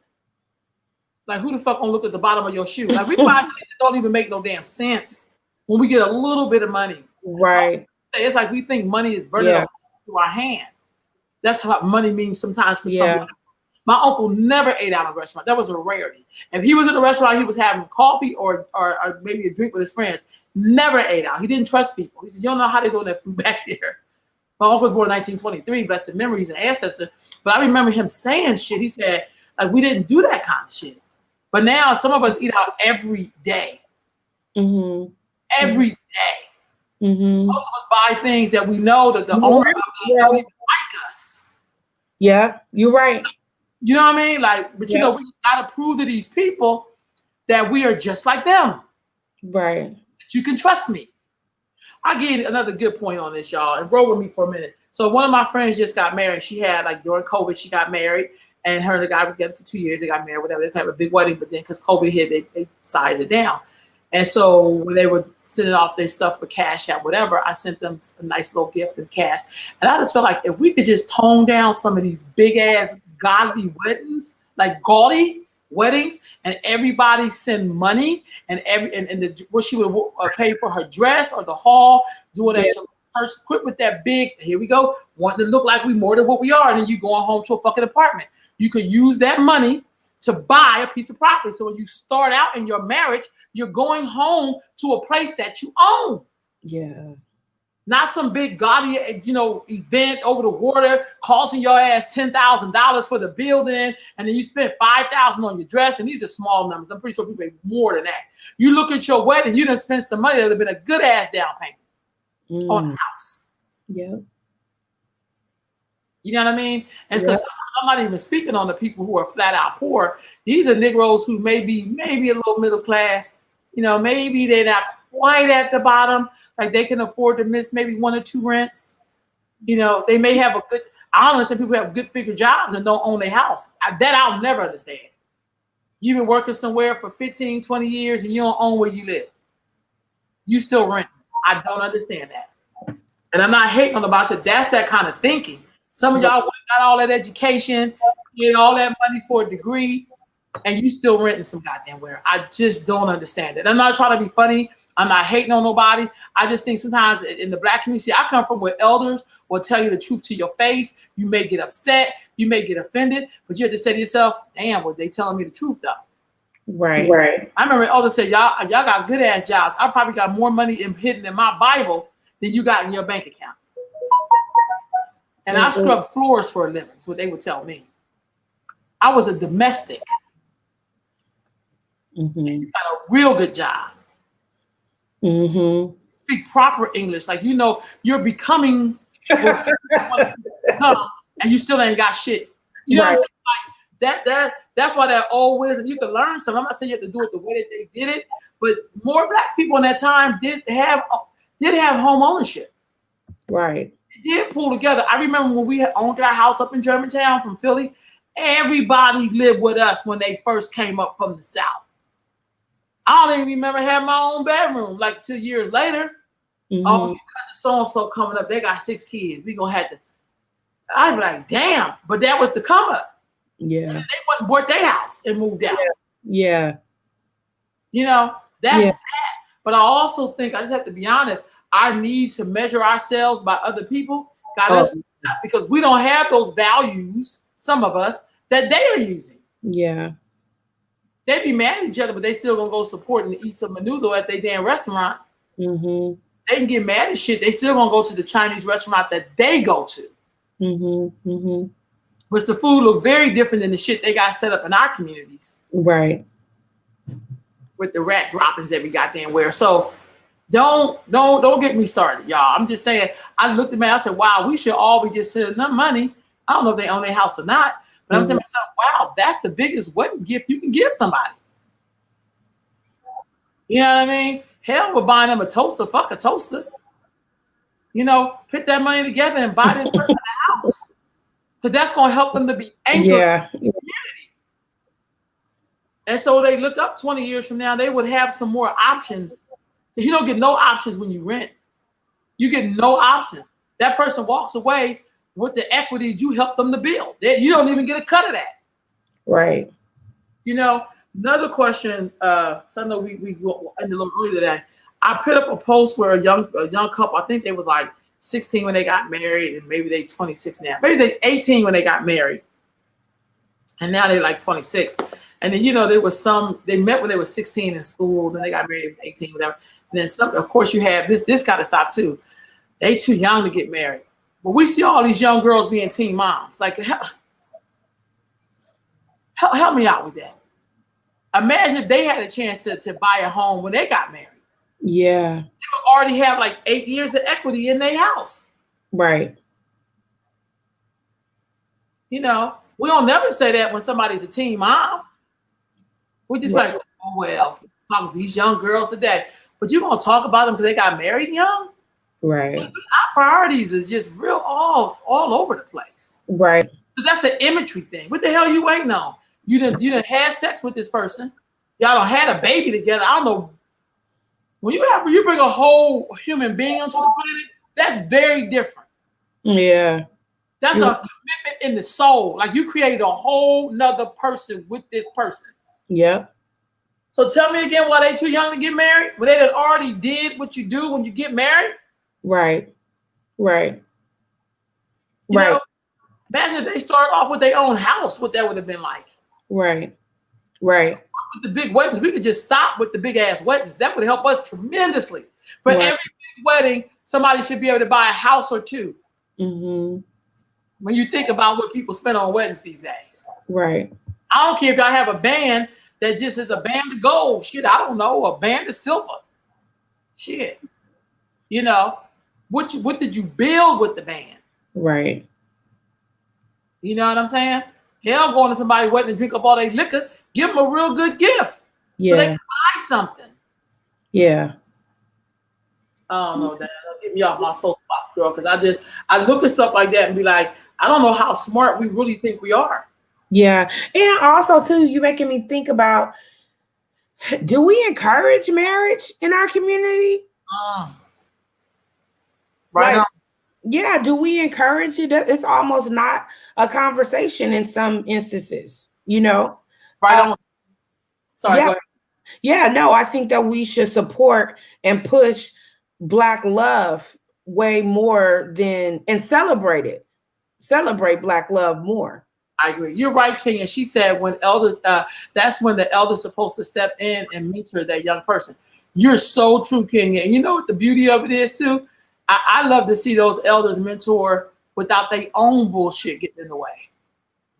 Speaker 1: Like who the fuck gonna look at the bottom of your shoe? Like we buy shit that don't even make no damn sense when we get a little bit of money.
Speaker 2: Right.
Speaker 1: It's like we think money is burning through our hand. That's what money means sometimes for someone. My uncle never ate out in a restaurant. That was a rarity. If he was in a restaurant, he was having coffee or maybe a drink with his friends. Never ate out. He didn't trust people. He said, you don't know how they go that food back there. My uncle was born in 1923, blessed memory. He's an ancestor. But I remember him saying shit. He said, like, we didn't do that kind of shit. But now some of us eat out every day.
Speaker 2: Mm-hmm.
Speaker 1: Every day.
Speaker 2: Mm-hmm.
Speaker 1: Most of us buy things that we know that the owner of them don't even like us.
Speaker 2: Yeah, you're right.
Speaker 1: You know what I mean? Like, but you know, we gotta prove to these people that we are just like them.
Speaker 2: Right.
Speaker 1: That you can trust me. I'll give you another good point on this, y'all, and roll with me for a minute. So one of my friends just got married. She had, like, during COVID, she got married, and her and the guy was together for 2 years. They got married, whatever. They had a big wedding, but then because COVID hit, they sized it down. And so when they were sending off their stuff for Cash App, whatever, I sent them a nice little gift in cash. And I just felt like if we could just tone down some of these big ass godly weddings, like gaudy weddings, and everybody send money and what she would pay for her dress or the hall, do it at your church. Quit with that big, here we go, wanting to look like we more than what we are, and then you going home to a fucking apartment. You could use that money to buy a piece of property. So when you start out in your marriage, you're going home to a place that you own.
Speaker 2: Yeah.
Speaker 1: Not some big gaudy, event over the water costing your ass $10,000 for the building, and then you spend $5,000 on your dress. And these are small numbers. I'm pretty sure people pay more than that. You look at your wedding, you done spend some money that would have been a good ass down payment on the house.
Speaker 2: Yeah.
Speaker 1: You know what I mean? And because I'm not even speaking on the people who are flat out poor. These are Negroes who maybe a little middle class. Maybe they're not quite at the bottom. Like they can afford to miss maybe 1 or 2 rents. They may have I don't understand people who have good figure jobs and don't own their house. That I'll never understand. You've been working somewhere for 15, 20 years and you don't own where you live. You still rent. I don't understand that. And I'm not hating on about it. That's that kind of thinking. Some of y'all got all that education, get all that money for a degree, and you still renting some goddamn where. I just don't understand it. I'm not trying to be funny. I'm not hating on nobody. I just think sometimes in the Black community, I come from where elders will tell you the truth to your face. You may get upset, you may get offended, but you have to say to yourself, damn, well, they telling me the truth though.
Speaker 2: Right.
Speaker 1: I remember elders said, y'all got good ass jobs. I probably got more money hidden in my Bible than you got in your bank account. And I scrub floors for a living, is what they would tell me. I was a domestic. And you got a real good job. Speak proper English. Like, you know, you're becoming what you want to become, and you still ain't got shit. You know what I'm saying? Like that's why that old wisdom, you can learn something. I'm not saying you have to do it the way that they did it, but more Black people in that time did have home ownership.
Speaker 2: Right.
Speaker 1: Did pull together. I remember when we had owned our house up in Germantown from Philly, everybody lived with us when they first came up from the South. I don't even remember having my own bedroom like 2 years later. Oh, because so-and-so coming up, they got 6 kids. We gonna have to, I'd be like, damn, but that was the come up.
Speaker 2: Yeah.
Speaker 1: And they went and bought their house and moved out.
Speaker 2: Yeah.
Speaker 1: You know, that's that. But I also think, I just have to be honest, our need to measure ourselves by other people got us, because we don't have those values, some of us, that they are using.
Speaker 2: Yeah.
Speaker 1: They be mad at each other, but they still gonna go support and eat some menudo at their damn restaurant. They can get mad at shit. They still gonna go to the Chinese restaurant that they go to. Which the food look very different than the shit they got set up in our communities.
Speaker 2: Right.
Speaker 1: With the rat droppings every goddamn where. So don't get me started, y'all. I'm just saying, I looked at me, I said, wow, we should all be just sending them money. I don't know if they own their house or not, but I'm saying to myself, wow, that's the biggest wedding gift you can give somebody. You know what I mean? Hell, we're buying them a toaster. Fuck a toaster. You know, put that money together and buy this person a house. Because that's going to help them to be anchored in the community. And so they look up 20 years from now, they would have some more options. Because you don't get no options when you rent. You get no option. That person walks away with the equity you helped them to build. You don't even get a cut of that.
Speaker 2: Right.
Speaker 1: You know, another question, so I know we ended a little early today. I put up a post where a young couple, I think they was like 16 when they got married, and maybe they 26 now. Maybe they 18 when they got married, and now they're like 26. And then, you know, there was they met when they were 16 in school, then they got married, it was 18, whatever. And then some, of course, you have this got to stop too. They too young to get married. But we see all these young girls being teen moms. Like, help me out with that. Imagine if they had a chance to buy a home when they got married.
Speaker 2: Yeah.
Speaker 1: They would already have like 8 years of equity in their house.
Speaker 2: Right.
Speaker 1: You know, we don't never say that when somebody's a teen mom. We just like, oh, well, talk to these young girls today. But you're going to talk about them because they got married young?
Speaker 2: Right.
Speaker 1: Our priorities is just real all over the place.
Speaker 2: Right.
Speaker 1: Because that's an imagery thing. What the hell you waiting on? You done had sex with this person. Y'all done had a baby together. I don't know. When you bring a whole human being onto the planet, that's very different.
Speaker 2: Yeah.
Speaker 1: That's a commitment in the soul. Like you created a whole nother person with this person.
Speaker 2: Yeah.
Speaker 1: So tell me again, why they too young to get married? When they done already did what you do when you get married?
Speaker 2: Right. Right.
Speaker 1: You know, imagine if they started off with their own house, what that would have been like.
Speaker 2: Right. Right.
Speaker 1: With the big weddings, we could just stop with the big ass weddings. That would help us tremendously. For every big wedding, somebody should be able to buy a house or two. When you think about what people spend on weddings these days.
Speaker 2: Right.
Speaker 1: I don't care if y'all have a band that just is a band of gold. Shit, I don't know, a band of silver. Shit. You know, what did you build with the band?
Speaker 2: Right.
Speaker 1: You know what I'm saying? Hell, going to somebody's wedding and drink up all their liquor, give them a real good gift. So they can buy something.
Speaker 2: Yeah.
Speaker 1: I don't know, that. Get me off my soapbox, girl, because I look at stuff like that and be like, I don't know how smart we really think we are.
Speaker 2: Yeah. And also, too, you making me think about, do we encourage marriage in our community?
Speaker 1: Right on.
Speaker 2: Yeah, do we encourage it? It's almost not a conversation in some instances, you know?
Speaker 1: Right on. Sorry,
Speaker 2: Yeah.
Speaker 1: go ahead.
Speaker 2: Yeah, no, I think that we should support and push Black love way more than and celebrate it. Celebrate Black love more.
Speaker 1: I agree. You're right, King. And she said when elders, that's when the elder's supposed to step in and mentor that young person. You're so true, King. And you know what the beauty of it is too? I love to see those elders mentor without their own bullshit getting in the way.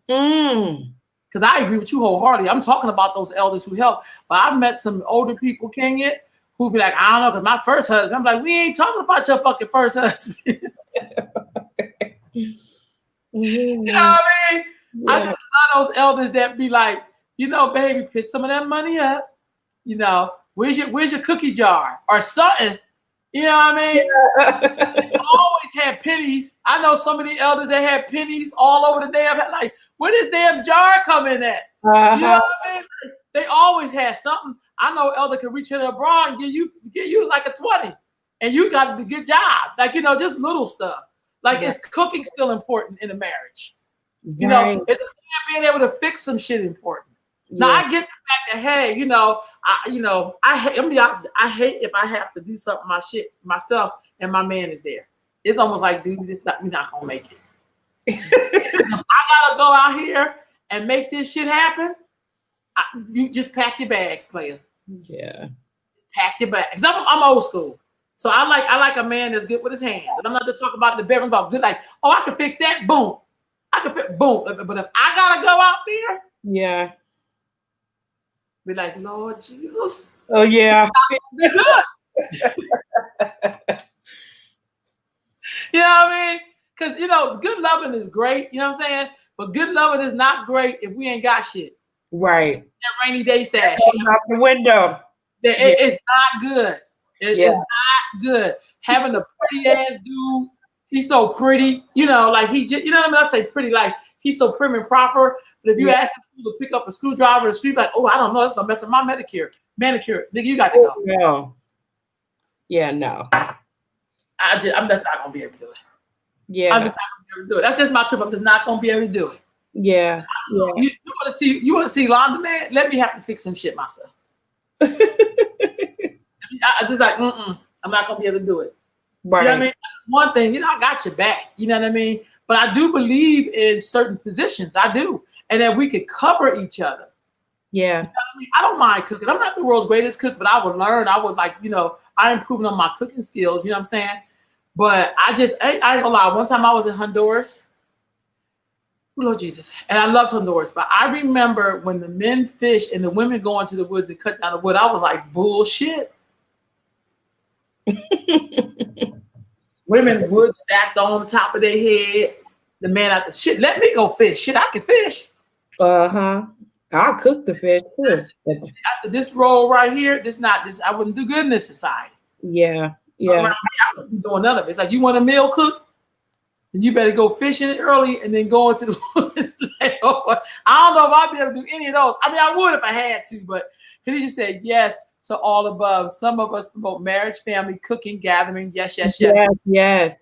Speaker 2: Mm.
Speaker 1: Because I agree with you wholeheartedly. I'm talking about those elders who help. But I've met some older people, King, who be like, I don't know, because my first husband. I'm like, we ain't talking about your fucking first husband. You know what I mean?
Speaker 2: Yeah.
Speaker 1: I just love those elders that be like, you know, baby, pick some of that money up. You know, where's your cookie jar or something? You know what I mean? I always had pennies. I know some of the elders that had pennies all over the damn. Like, where this damn jar come in at? You know what I mean? They always had something. I know elder can reach in their bra and give you like a 20, and you got a good job. Like, you know, just little stuff. Like, is cooking still important in a marriage? You know, is a man being able to fix some shit important? Now I get the fact that, hey, you know, I hate. Let me be honest. I hate if I have to do something myself and my man is there. It's almost like, dude, we're not gonna make it. If I gotta go out here and make this shit happen, you just pack your bags, player.
Speaker 2: Yeah.
Speaker 1: Just pack your bags. I'm old school, so I like a man that's good with his hands. And I'm not just talking about the bedroom, about good. Like, oh, I can fix that. Boom. I can fix boom. But if I gotta go out there,
Speaker 2: yeah.
Speaker 1: be like, Lord Jesus.
Speaker 2: Oh yeah.
Speaker 1: You know what I mean? Because, you know, good loving is great. You know what I'm saying? But good loving is not great if we ain't got shit.
Speaker 2: Right.
Speaker 1: That rainy day stash.
Speaker 2: Out the window.
Speaker 1: It's not good. It's not good. Having a pretty ass dude, he's so pretty. You know, like he just, you know what I mean? I say pretty, like he's so prim and proper. But if you ask him to pick up a screwdriver and scream like, oh, I don't know, it's gonna mess up my manicure. Nigga, you got to go.
Speaker 2: No. Yeah, no.
Speaker 1: I'm just not gonna be able to do it.
Speaker 2: Yeah.
Speaker 1: I'm just not gonna be able to do it. That's just my truth. I'm just not gonna be able to do it.
Speaker 2: Yeah.
Speaker 1: You want to see Londa, man? Let me have to fix some shit myself. I just like, I'm not gonna be able to do it.
Speaker 2: Right.
Speaker 1: You know what I mean? That's one thing, you know, I got your back. You know what I mean? But I do believe in certain positions. I do. And that we could cover each other.
Speaker 2: Yeah.
Speaker 1: You know what I mean? I don't mind cooking. I'm not the world's greatest cook, but I would learn. I would like, you know, I'm improving on my cooking skills. You know what I'm saying? But I ain't gonna lie. One time I was in Honduras. Lord Jesus. And I love Honduras. But I remember when the men fish and the women go into the woods and cut down the wood, I was like, bullshit. Women wood stacked on top of their head. The man out the shit. Let me go fish. Shit, I can fish.
Speaker 2: Uh-huh. I'll cook the fish too.
Speaker 1: I said, this role right here, I wouldn't do good in this society.
Speaker 2: Yeah. Yeah.
Speaker 1: I wouldn't be doing none of it. It's like, you want a meal cook? Then you better go fishing early and then go into the woods. I don't know if I'd be able to do any of those. I mean, I would if I had to, but Khadijah said yes to all above. Some of us promote marriage, family, cooking, gathering. Yes.
Speaker 2: Yes.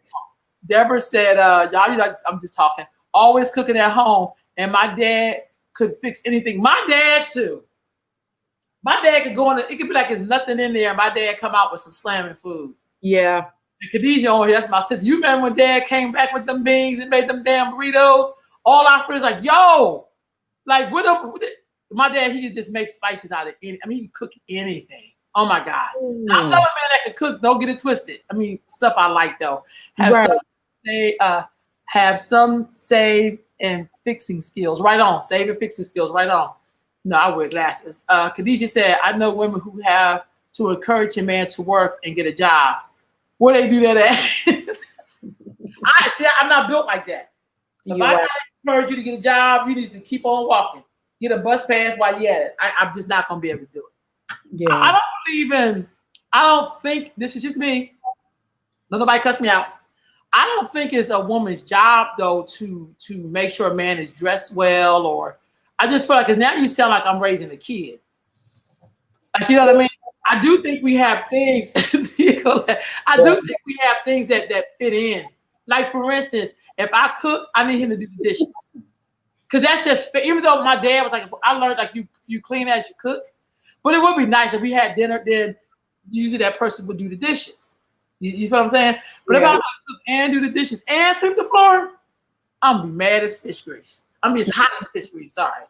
Speaker 1: Deborah said, y'all, you know, I'm just talking. Always cooking at home. And my dad could fix anything. My dad too. My dad could go in, it could be like there's nothing in there. My dad come out with some slamming food.
Speaker 2: Yeah.
Speaker 1: And Khadijah on here, that's my sister. You remember when dad came back with them beans and made them damn burritos? All our friends like, yo, like my dad, he could just make spices out of anything. I mean, he could cook anything. Oh my God. I'm not a man that can cook. Don't get it twisted. I mean, stuff I like though. Have some save and fixing skills. Right on. Save and fixing skills. Right on. No, I wear glasses. Khadijah said, I know women who have to encourage a man to work and get a job. Where they do that at? I'm not built like that. If I gotta encourage you to get a job, you need to keep on walking. Get a bus pass while you're at it. I'm just not gonna be able to do it.
Speaker 2: Yeah.
Speaker 1: I don't think, this is just me. Don't nobody cuss me out. I don't think it's a woman's job though to make sure a man is dressed well, or I just feel like, because now you sound like I'm raising a kid. Like, you know what I mean? I do think we have things. I do think we have things that fit in. Like, for instance, if I cook, I need him to do the dishes. Because that's just, even though my dad was like, I learned like you clean as you cook. But it would be nice if we had dinner, then usually that person would do the dishes. You feel what I'm saying? But if I cook and do the dishes and sweep the floor, I'm gonna be mad as fish grease. I'm gonna be as hot as fish grease. Sorry.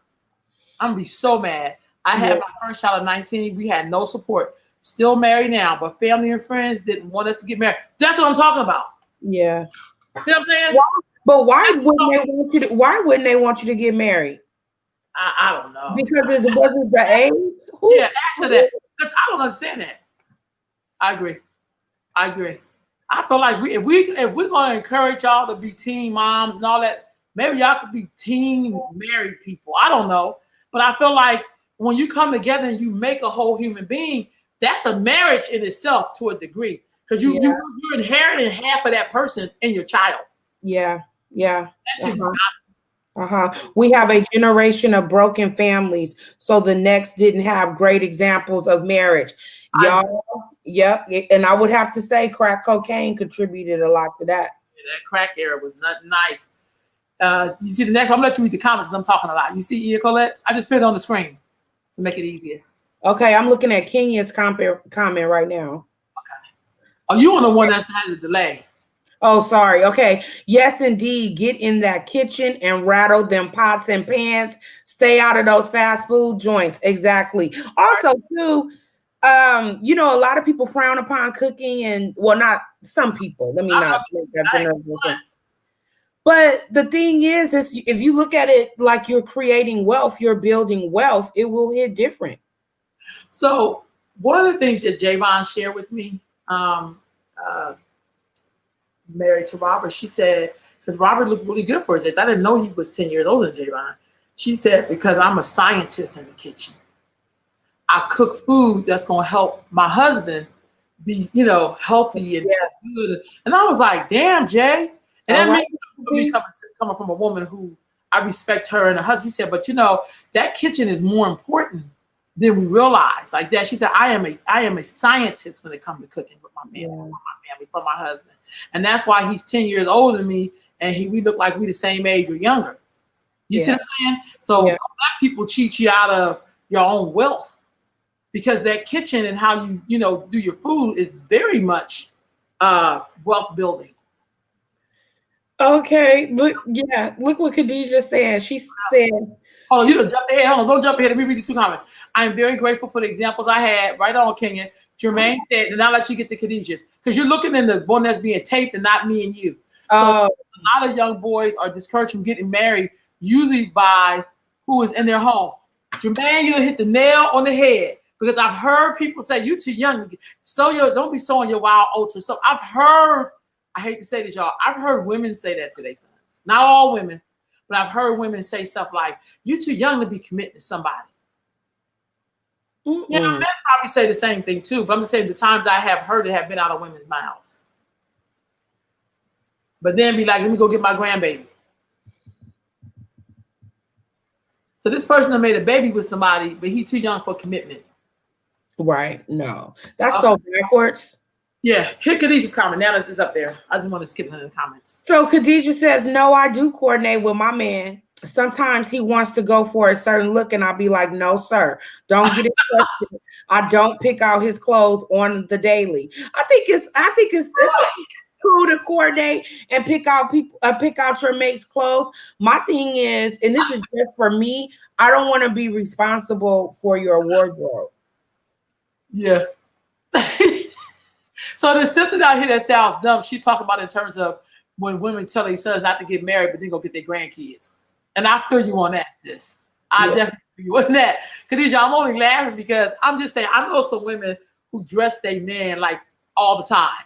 Speaker 1: I'm gonna be so mad. I had my first child at 19. We had no support. Still married now, but family and friends didn't want us to get married. That's what I'm talking about.
Speaker 2: Yeah.
Speaker 1: See what I'm saying?
Speaker 2: But why wouldn't they want you to get married?
Speaker 1: I don't know.
Speaker 2: Because it wasn't the age?
Speaker 1: Yeah, answer that. Because I don't understand that. I agree. I feel like if we're gonna encourage y'all to be teen moms and all that, maybe y'all could be teen married people. I don't know. But I feel like when you come together and you make a whole human being, that's a marriage in itself to a degree. Because you're inheriting half of that person in your child.
Speaker 2: Yeah.
Speaker 1: That's just
Speaker 2: We have a generation of broken families, so the next didn't have great examples of marriage. Y'all, and I would have to say crack cocaine contributed a lot to that.
Speaker 1: That crack era was not nice. You see the next one, I'm gonna let you read the comments because I'm talking a lot. You see Ia Colette? I just put it on the screen to make it easier.
Speaker 2: Okay, I'm looking at Kenya's comment right now.
Speaker 1: Okay. Oh, you on the one that has a delay.
Speaker 2: Oh, sorry. Okay. Yes, indeed. Get in that kitchen and rattle them pots and pans. Stay out of those fast food joints. Exactly. Also, too, a lot of people frown upon cooking, and not some people. Let me not make that generalization. But the thing is if you look at it like you're creating wealth, you're building wealth, it will hit different.
Speaker 1: So one of the things that Javon shared with me, married to Robert, she said, because Robert looked really good for his age. I didn't know he was 10 years older than Javon. She said, because I'm a scientist in the kitchen. I cook food that's going to help my husband be, healthy and good. And I was like, damn, Jay. And that made me coming from a woman who I respect her and her husband. She said, but that kitchen is more important than we realize. Like that. She said, I am a scientist when it comes to cooking with my family, for my husband. And that's why he's 10 years older than me, and we look like we the same age or younger. You see what I'm saying? So don't let people cheat you out of your own wealth, because that kitchen and how you do your food is very much wealth building.
Speaker 2: Okay, look what Khadijah said. She said,
Speaker 1: hold on, you don't jump ahead. Hold on, don't jump ahead. Let me read these two comments. I'm very grateful for the examples I had. Right on, Kenya. Jermaine said, and I'll let you get to Khadijah's, because you're looking in the one that's being taped and not me and you. So a lot of young boys are discouraged from getting married, usually by who is in their home. Jermaine, you hit the nail on the head, because I've heard people say, you too young. Don't be sowing your wild oats or something. I hate to say this, y'all. I've heard women say that to their sons. Not all women, but I've heard women say stuff like, you're too young to be committed to somebody. Men probably say the same thing too, but I'm just saying the times I have heard it have been out of women's mouths. But then be like, let me go get my grandbaby. So this person that made a baby with somebody, but he too young for commitment.
Speaker 2: Right. No, that's so backwards.
Speaker 1: Yeah, hit Khadijah's comment. Now this is up there. I just want to skip the comments.
Speaker 2: So Khadijah says, no, I do coordinate with my man. Sometimes he wants to go for a certain look, and I'll be like, no, sir, don't get it twisted. I don't pick out his clothes on the daily. I think it's cool to coordinate and pick out your mate's clothes. My thing is, and this is just for me, I don't want to be responsible for your wardrobe.
Speaker 1: Yeah. So the sister out here that sounds dumb, she's talking about in terms of when women tell their sons not to get married, but then go get their grandkids. And I feel you on that, sis. I definitely feel you on that. Khadijah, I'm only laughing because I'm just saying, I know some women who dress their man like all the time.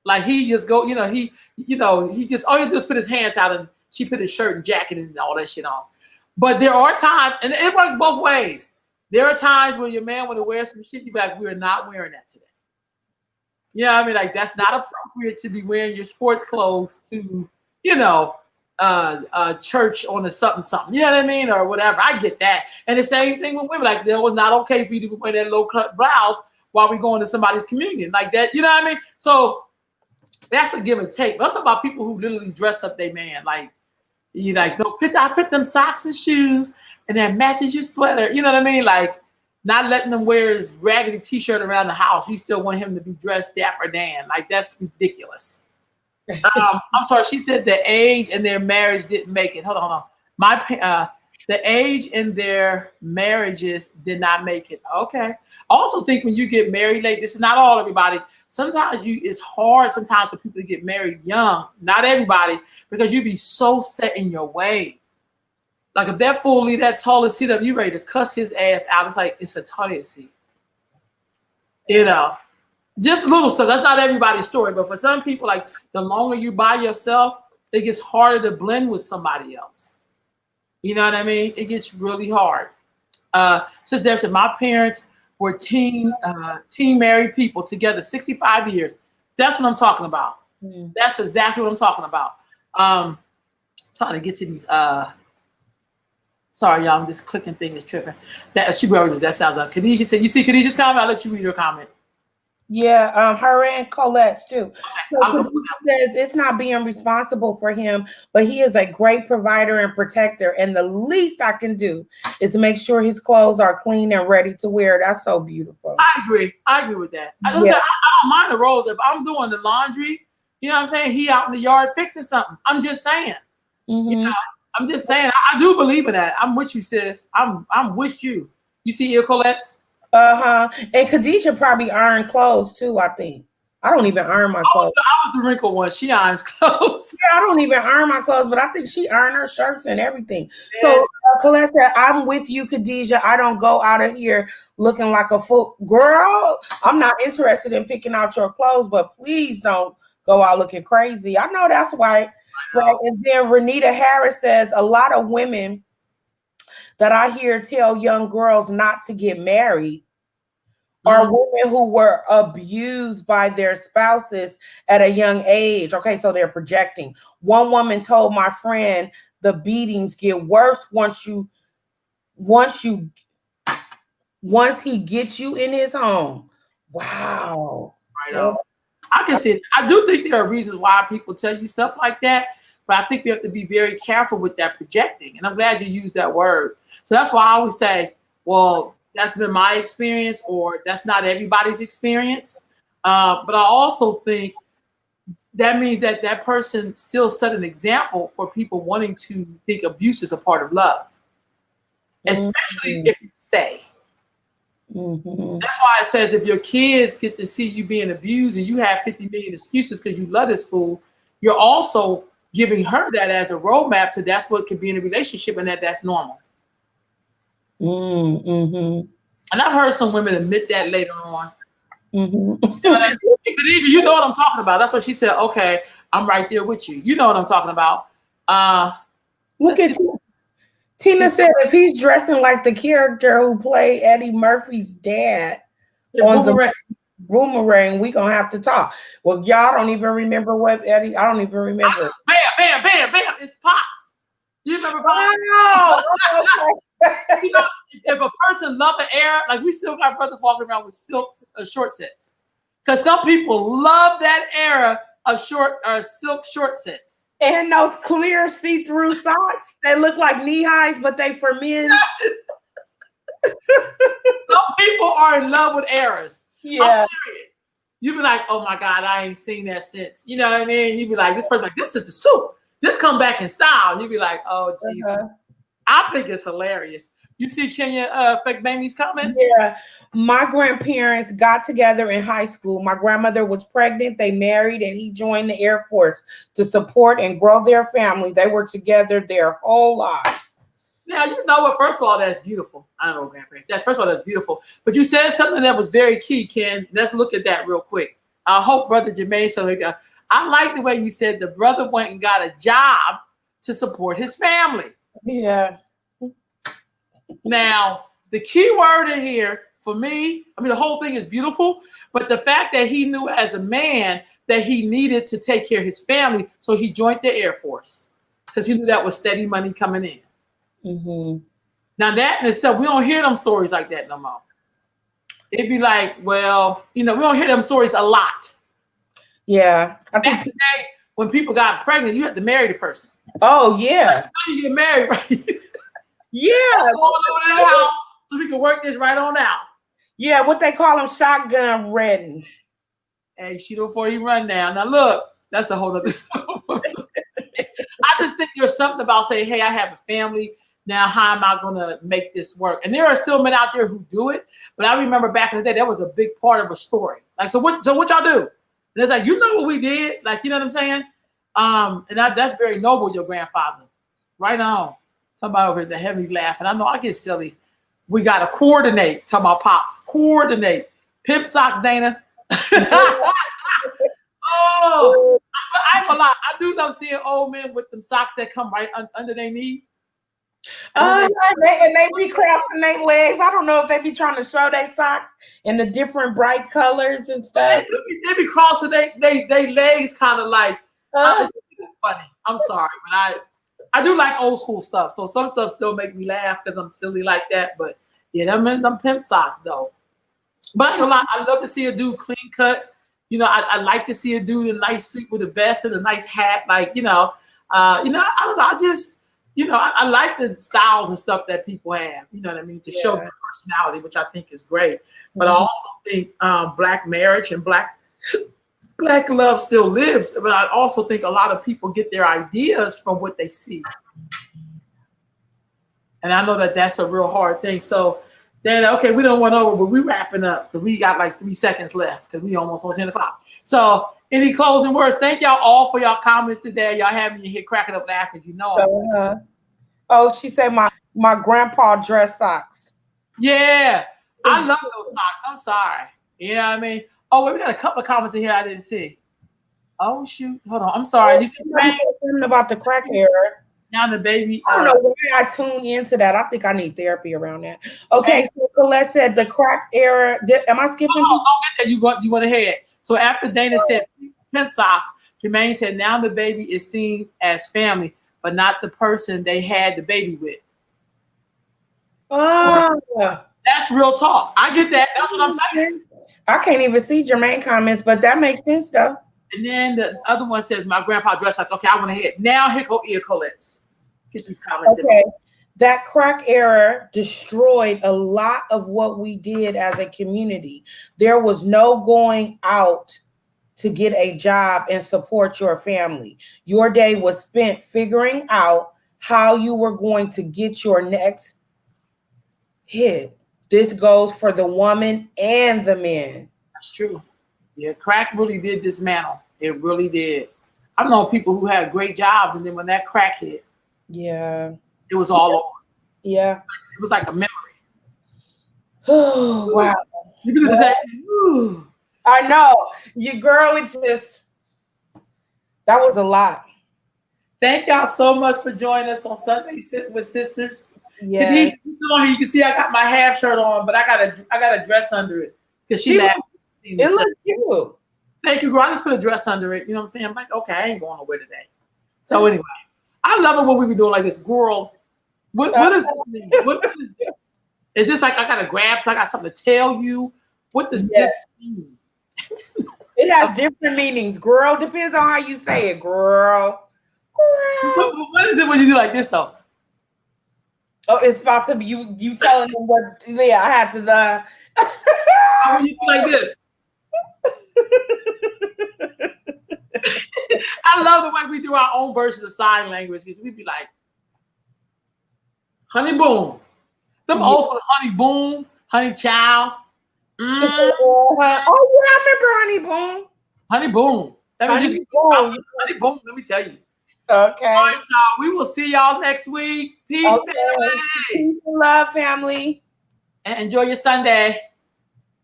Speaker 1: Like he just go, he just, all you do is put his hands out and she put his shirt and jacket and all that shit on. But there are times, and it works both ways. There are times where your man want to wear some shit, you be like, we're not wearing that today. Yeah, I mean, like that's not appropriate to be wearing your sports clothes to, church on a something. You know what I mean? Or whatever. I get that. And the same thing with women. Like, it was not okay for you to wear that low cut blouse while we're going to somebody's communion. Like that, you know what I mean? So that's a give and take. But that's about people who literally dress up their man. Like, I put them socks and shoes and that matches your sweater. You know what I mean? Like, not letting him wear his raggedy t-shirt around the house. You still want him to be dressed dapper Dan. Like, that's ridiculous. I'm sorry. She said the age in their marriage didn't make it. Hold on. The age in their marriages did not make it. Okay. I also think when you get married late, this is not all everybody. Sometimes it's hard sometimes for people to get married young. Not everybody, because you be so set in your way. Like if that fool leave that toilet seat up, you ready to cuss his ass out. It's like it's a toilet seat. You know, just little stuff. That's not everybody's story, but for some people, like the longer you by yourself, it gets harder to blend with somebody else. You know what I mean? It gets really hard. Since there said my parents were teen married people together 65 years. That's what I'm talking about. Mm. That's exactly what I'm talking about. Trying to get to these sorry y'all, this clicking thing is tripping. That sounds like Khadijah said. You see Khadijah's comment? I'll let you read her comment.
Speaker 2: Yeah, her and Colette's too. So says it's not being responsible for him, but he is a great provider and protector, and the least I can do is make sure his clothes are clean and ready to wear. That's so beautiful.
Speaker 1: I agree with that. I don't mind the roles. If I'm doing the laundry, you know what I'm saying? He out in the yard fixing something. I'm just saying. Mm-hmm. You know, I'm just saying. I do believe in that. I'm with you, sis. I'm with you. You see your Colette's?
Speaker 2: And Khadijah probably ironed clothes too, I think. I don't even iron my clothes.
Speaker 1: I was the wrinkled one. She irons clothes.
Speaker 2: Yeah, I don't even iron my clothes, but I think she ironed her shirts and everything. Yeah. So Colette said, I'm with you, Khadijah. I don't go out of here looking like a fool. Girl, I'm not interested in picking out your clothes, but please don't go out looking crazy. I know that's right. Right. And then Renita Harris says, a lot of women that I hear tell young girls not to get married are women who were abused by their spouses at a young age. Okay, so they're projecting. One woman told my friend the beatings get worse once he gets you in his home. Wow.
Speaker 1: Right on. I can see it. I do think there are reasons why people tell you stuff like that, but I think we have to be very careful with that projecting. And I'm glad you used that word. So that's why I always say, well, that's been my experience, or that's not everybody's experience. But I also think that means that that person still set an example for people wanting to think abuse is a part of love, especially if you stay. Mm-hmm. That's why it says if your kids get to see you being abused and you have 50 million excuses because you love this fool, you're also giving her that as a roadmap to that's what could be in a relationship and that's normal. Mm-hmm. And I've heard some women admit that later on. Mm-hmm. You know what I'm talking about. That's what she said. Okay, I'm right there with you. You know what I'm talking about.
Speaker 2: Look at you. Tina said if he's dressing like the character who played Eddie Murphy's dad on the Boomerang, we gonna have to talk. Well, y'all don't even remember what Eddie. I don't even remember.
Speaker 1: Bam, bam, bam, bam. It's Pops. You remember Pops? You know, if a person love an era, like we still got brothers walking around with short sets, because some people love that era of silk short sets
Speaker 2: and those clear see-through socks. They look like knee highs, but they for men.
Speaker 1: Some people are in love with eras.
Speaker 2: Yeah,
Speaker 1: I'm serious. You be like, oh my God, I ain't seen that since. You know what I mean? You be like, this person like, this is the suit. This come back in style. You be like, oh Jesus. I think it's hilarious. You see Kenya Fake Mamie's comment?
Speaker 2: Yeah. My grandparents got together in high school. My grandmother was pregnant. They married and he joined the Air Force to support and grow their family. They were together their whole lives.
Speaker 1: Now, you know what? First of all, that's beautiful. I don't know grandparents. First of all, that's beautiful. But you said something that was very key, Ken. Let's look at that real quick. I hope Brother Jermaine, I like the way you said the brother went and got a job to support his family.
Speaker 2: Yeah.
Speaker 1: Now, the key word in here for me, I mean, the whole thing is beautiful, but the fact that he knew as a man that he needed to take care of his family, so he joined the Air Force because he knew that was steady money coming in. Mm-hmm. Now, that in itself, we don't hear them stories like that no more. It'd be like, well, you know, we don't hear them stories a lot.
Speaker 2: Yeah.
Speaker 1: Back in the day, when people got pregnant, you had to marry the person.
Speaker 2: Oh, yeah.
Speaker 1: You get married, right?
Speaker 2: Yeah.
Speaker 1: Going over to their house, so we can work this right on out.
Speaker 2: Yeah, what they call them, shotgun weddings.
Speaker 1: Hey, shoot before you run down. Now look, that's a whole other story. I just think there's something about saying, hey, I have a family. Now, how am I going to make this work? And there are still men out there who do it. But I remember back in the day, that was a big part of a story. Like, so what y'all do? And it's like, you know what we did? Like, you know what I'm saying? And that's very noble, your grandfather. Right on. Somebody over there, heavy laughing. I know I get silly. We got to coordinate. Talking about pops. Coordinate. Pimp socks, Dana. Oh, I ain't gonna lie. I do love seeing old men with them socks that come right under their knee.
Speaker 2: And they be crafting their legs. I don't know if they be trying to show their socks in the different bright colors and stuff.
Speaker 1: They be crossing they legs kind of like. It's funny. I'm sorry, but I do like old school stuff. So some stuff still make me laugh because I'm silly like that. But yeah, them pimp socks though. But I ain't gonna lie, I love to see a dude clean cut. You know, I like to see a dude in a nice suit with a vest and a nice hat. Like, I don't know. I just, I like the styles and stuff that people have, you know what I mean, to show their personality, which I think is great. But I also think Black marriage and Black love still lives. But I also think a lot of people get their ideas from what they see. And I know that that's a real hard thing. So then, okay, we don't went over, but we wrapping up because we got like 3 seconds left because we almost on 10 o'clock. So any closing words? Thank y'all all for y'all comments today. Y'all have me here cracking up laughing,
Speaker 2: Oh, she said my grandpa dress socks.
Speaker 1: Yeah, I love those socks. I'm sorry. You know what I mean? Oh, wait, we got a couple of comments in here I didn't see. Oh, shoot. Hold on. I'm sorry. You said
Speaker 2: something about the crack era.
Speaker 1: Now the baby.
Speaker 2: I don't know why I tune into that. I think I need therapy around that. Okay, so Colette said the crack era. Am I skipping?
Speaker 1: Oh, get that. You went ahead. So after Dana said pimp socks, Jermaine said now the baby is seen as family, but not the person they had the baby with.
Speaker 2: Oh,
Speaker 1: that's real talk. I get that. That's what I'm saying.
Speaker 2: I can't even see Jermaine comments, but that makes sense though.
Speaker 1: And then the other one says my grandpa dress socks. Okay, I went ahead. Now here go ear Colette's. Get these comments
Speaker 2: in. That crack era destroyed a lot of what we did as a community. There was no going out to get a job and support your family. Your day was spent figuring out how you were going to get your next hit. This goes for the woman and the man.
Speaker 1: That's true. Yeah, crack really did dismantle. It really did. I've known people who had great jobs, and then when that crack hit, it was all over.
Speaker 2: Yeah.
Speaker 1: It was like a memory.
Speaker 2: Oh, wow.
Speaker 1: You could say, ooh.
Speaker 2: I know. Your girl, it just, that was a lot.
Speaker 1: Thank y'all so much for joining us on Sunday Sitting with Sisters.
Speaker 2: Yeah.
Speaker 1: You can see I got my half shirt on, but I got a dress under it because she laughed.
Speaker 2: It looks cute.
Speaker 1: Thank you, girl. I just put a dress under it. You know what I'm saying? I'm like, okay, I ain't going nowhere today. So anyway, I love it when we be doing like this. Girl, what is this mean? What is this? Is this like I gotta grab, so I got something to tell you? What does this mean?
Speaker 2: It has different meanings. Girl, depends on how you say it. Girl.
Speaker 1: What is it when you do like this though?
Speaker 2: Oh, it's about to be you telling them what. Yeah, I had to.
Speaker 1: When you do like this. I love the way we do our own version of sign language because we'd be like, honey boom. Them old school honey boom, honey child.
Speaker 2: Oh, yeah, I remember honey boom.
Speaker 1: Honey boom. Honey boom, let me tell you.
Speaker 2: Okay.
Speaker 1: All right, y'all. We will see y'all next week. Peace, family.
Speaker 2: Peace and love, family.
Speaker 1: And enjoy your Sunday.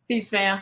Speaker 1: Peace, fam.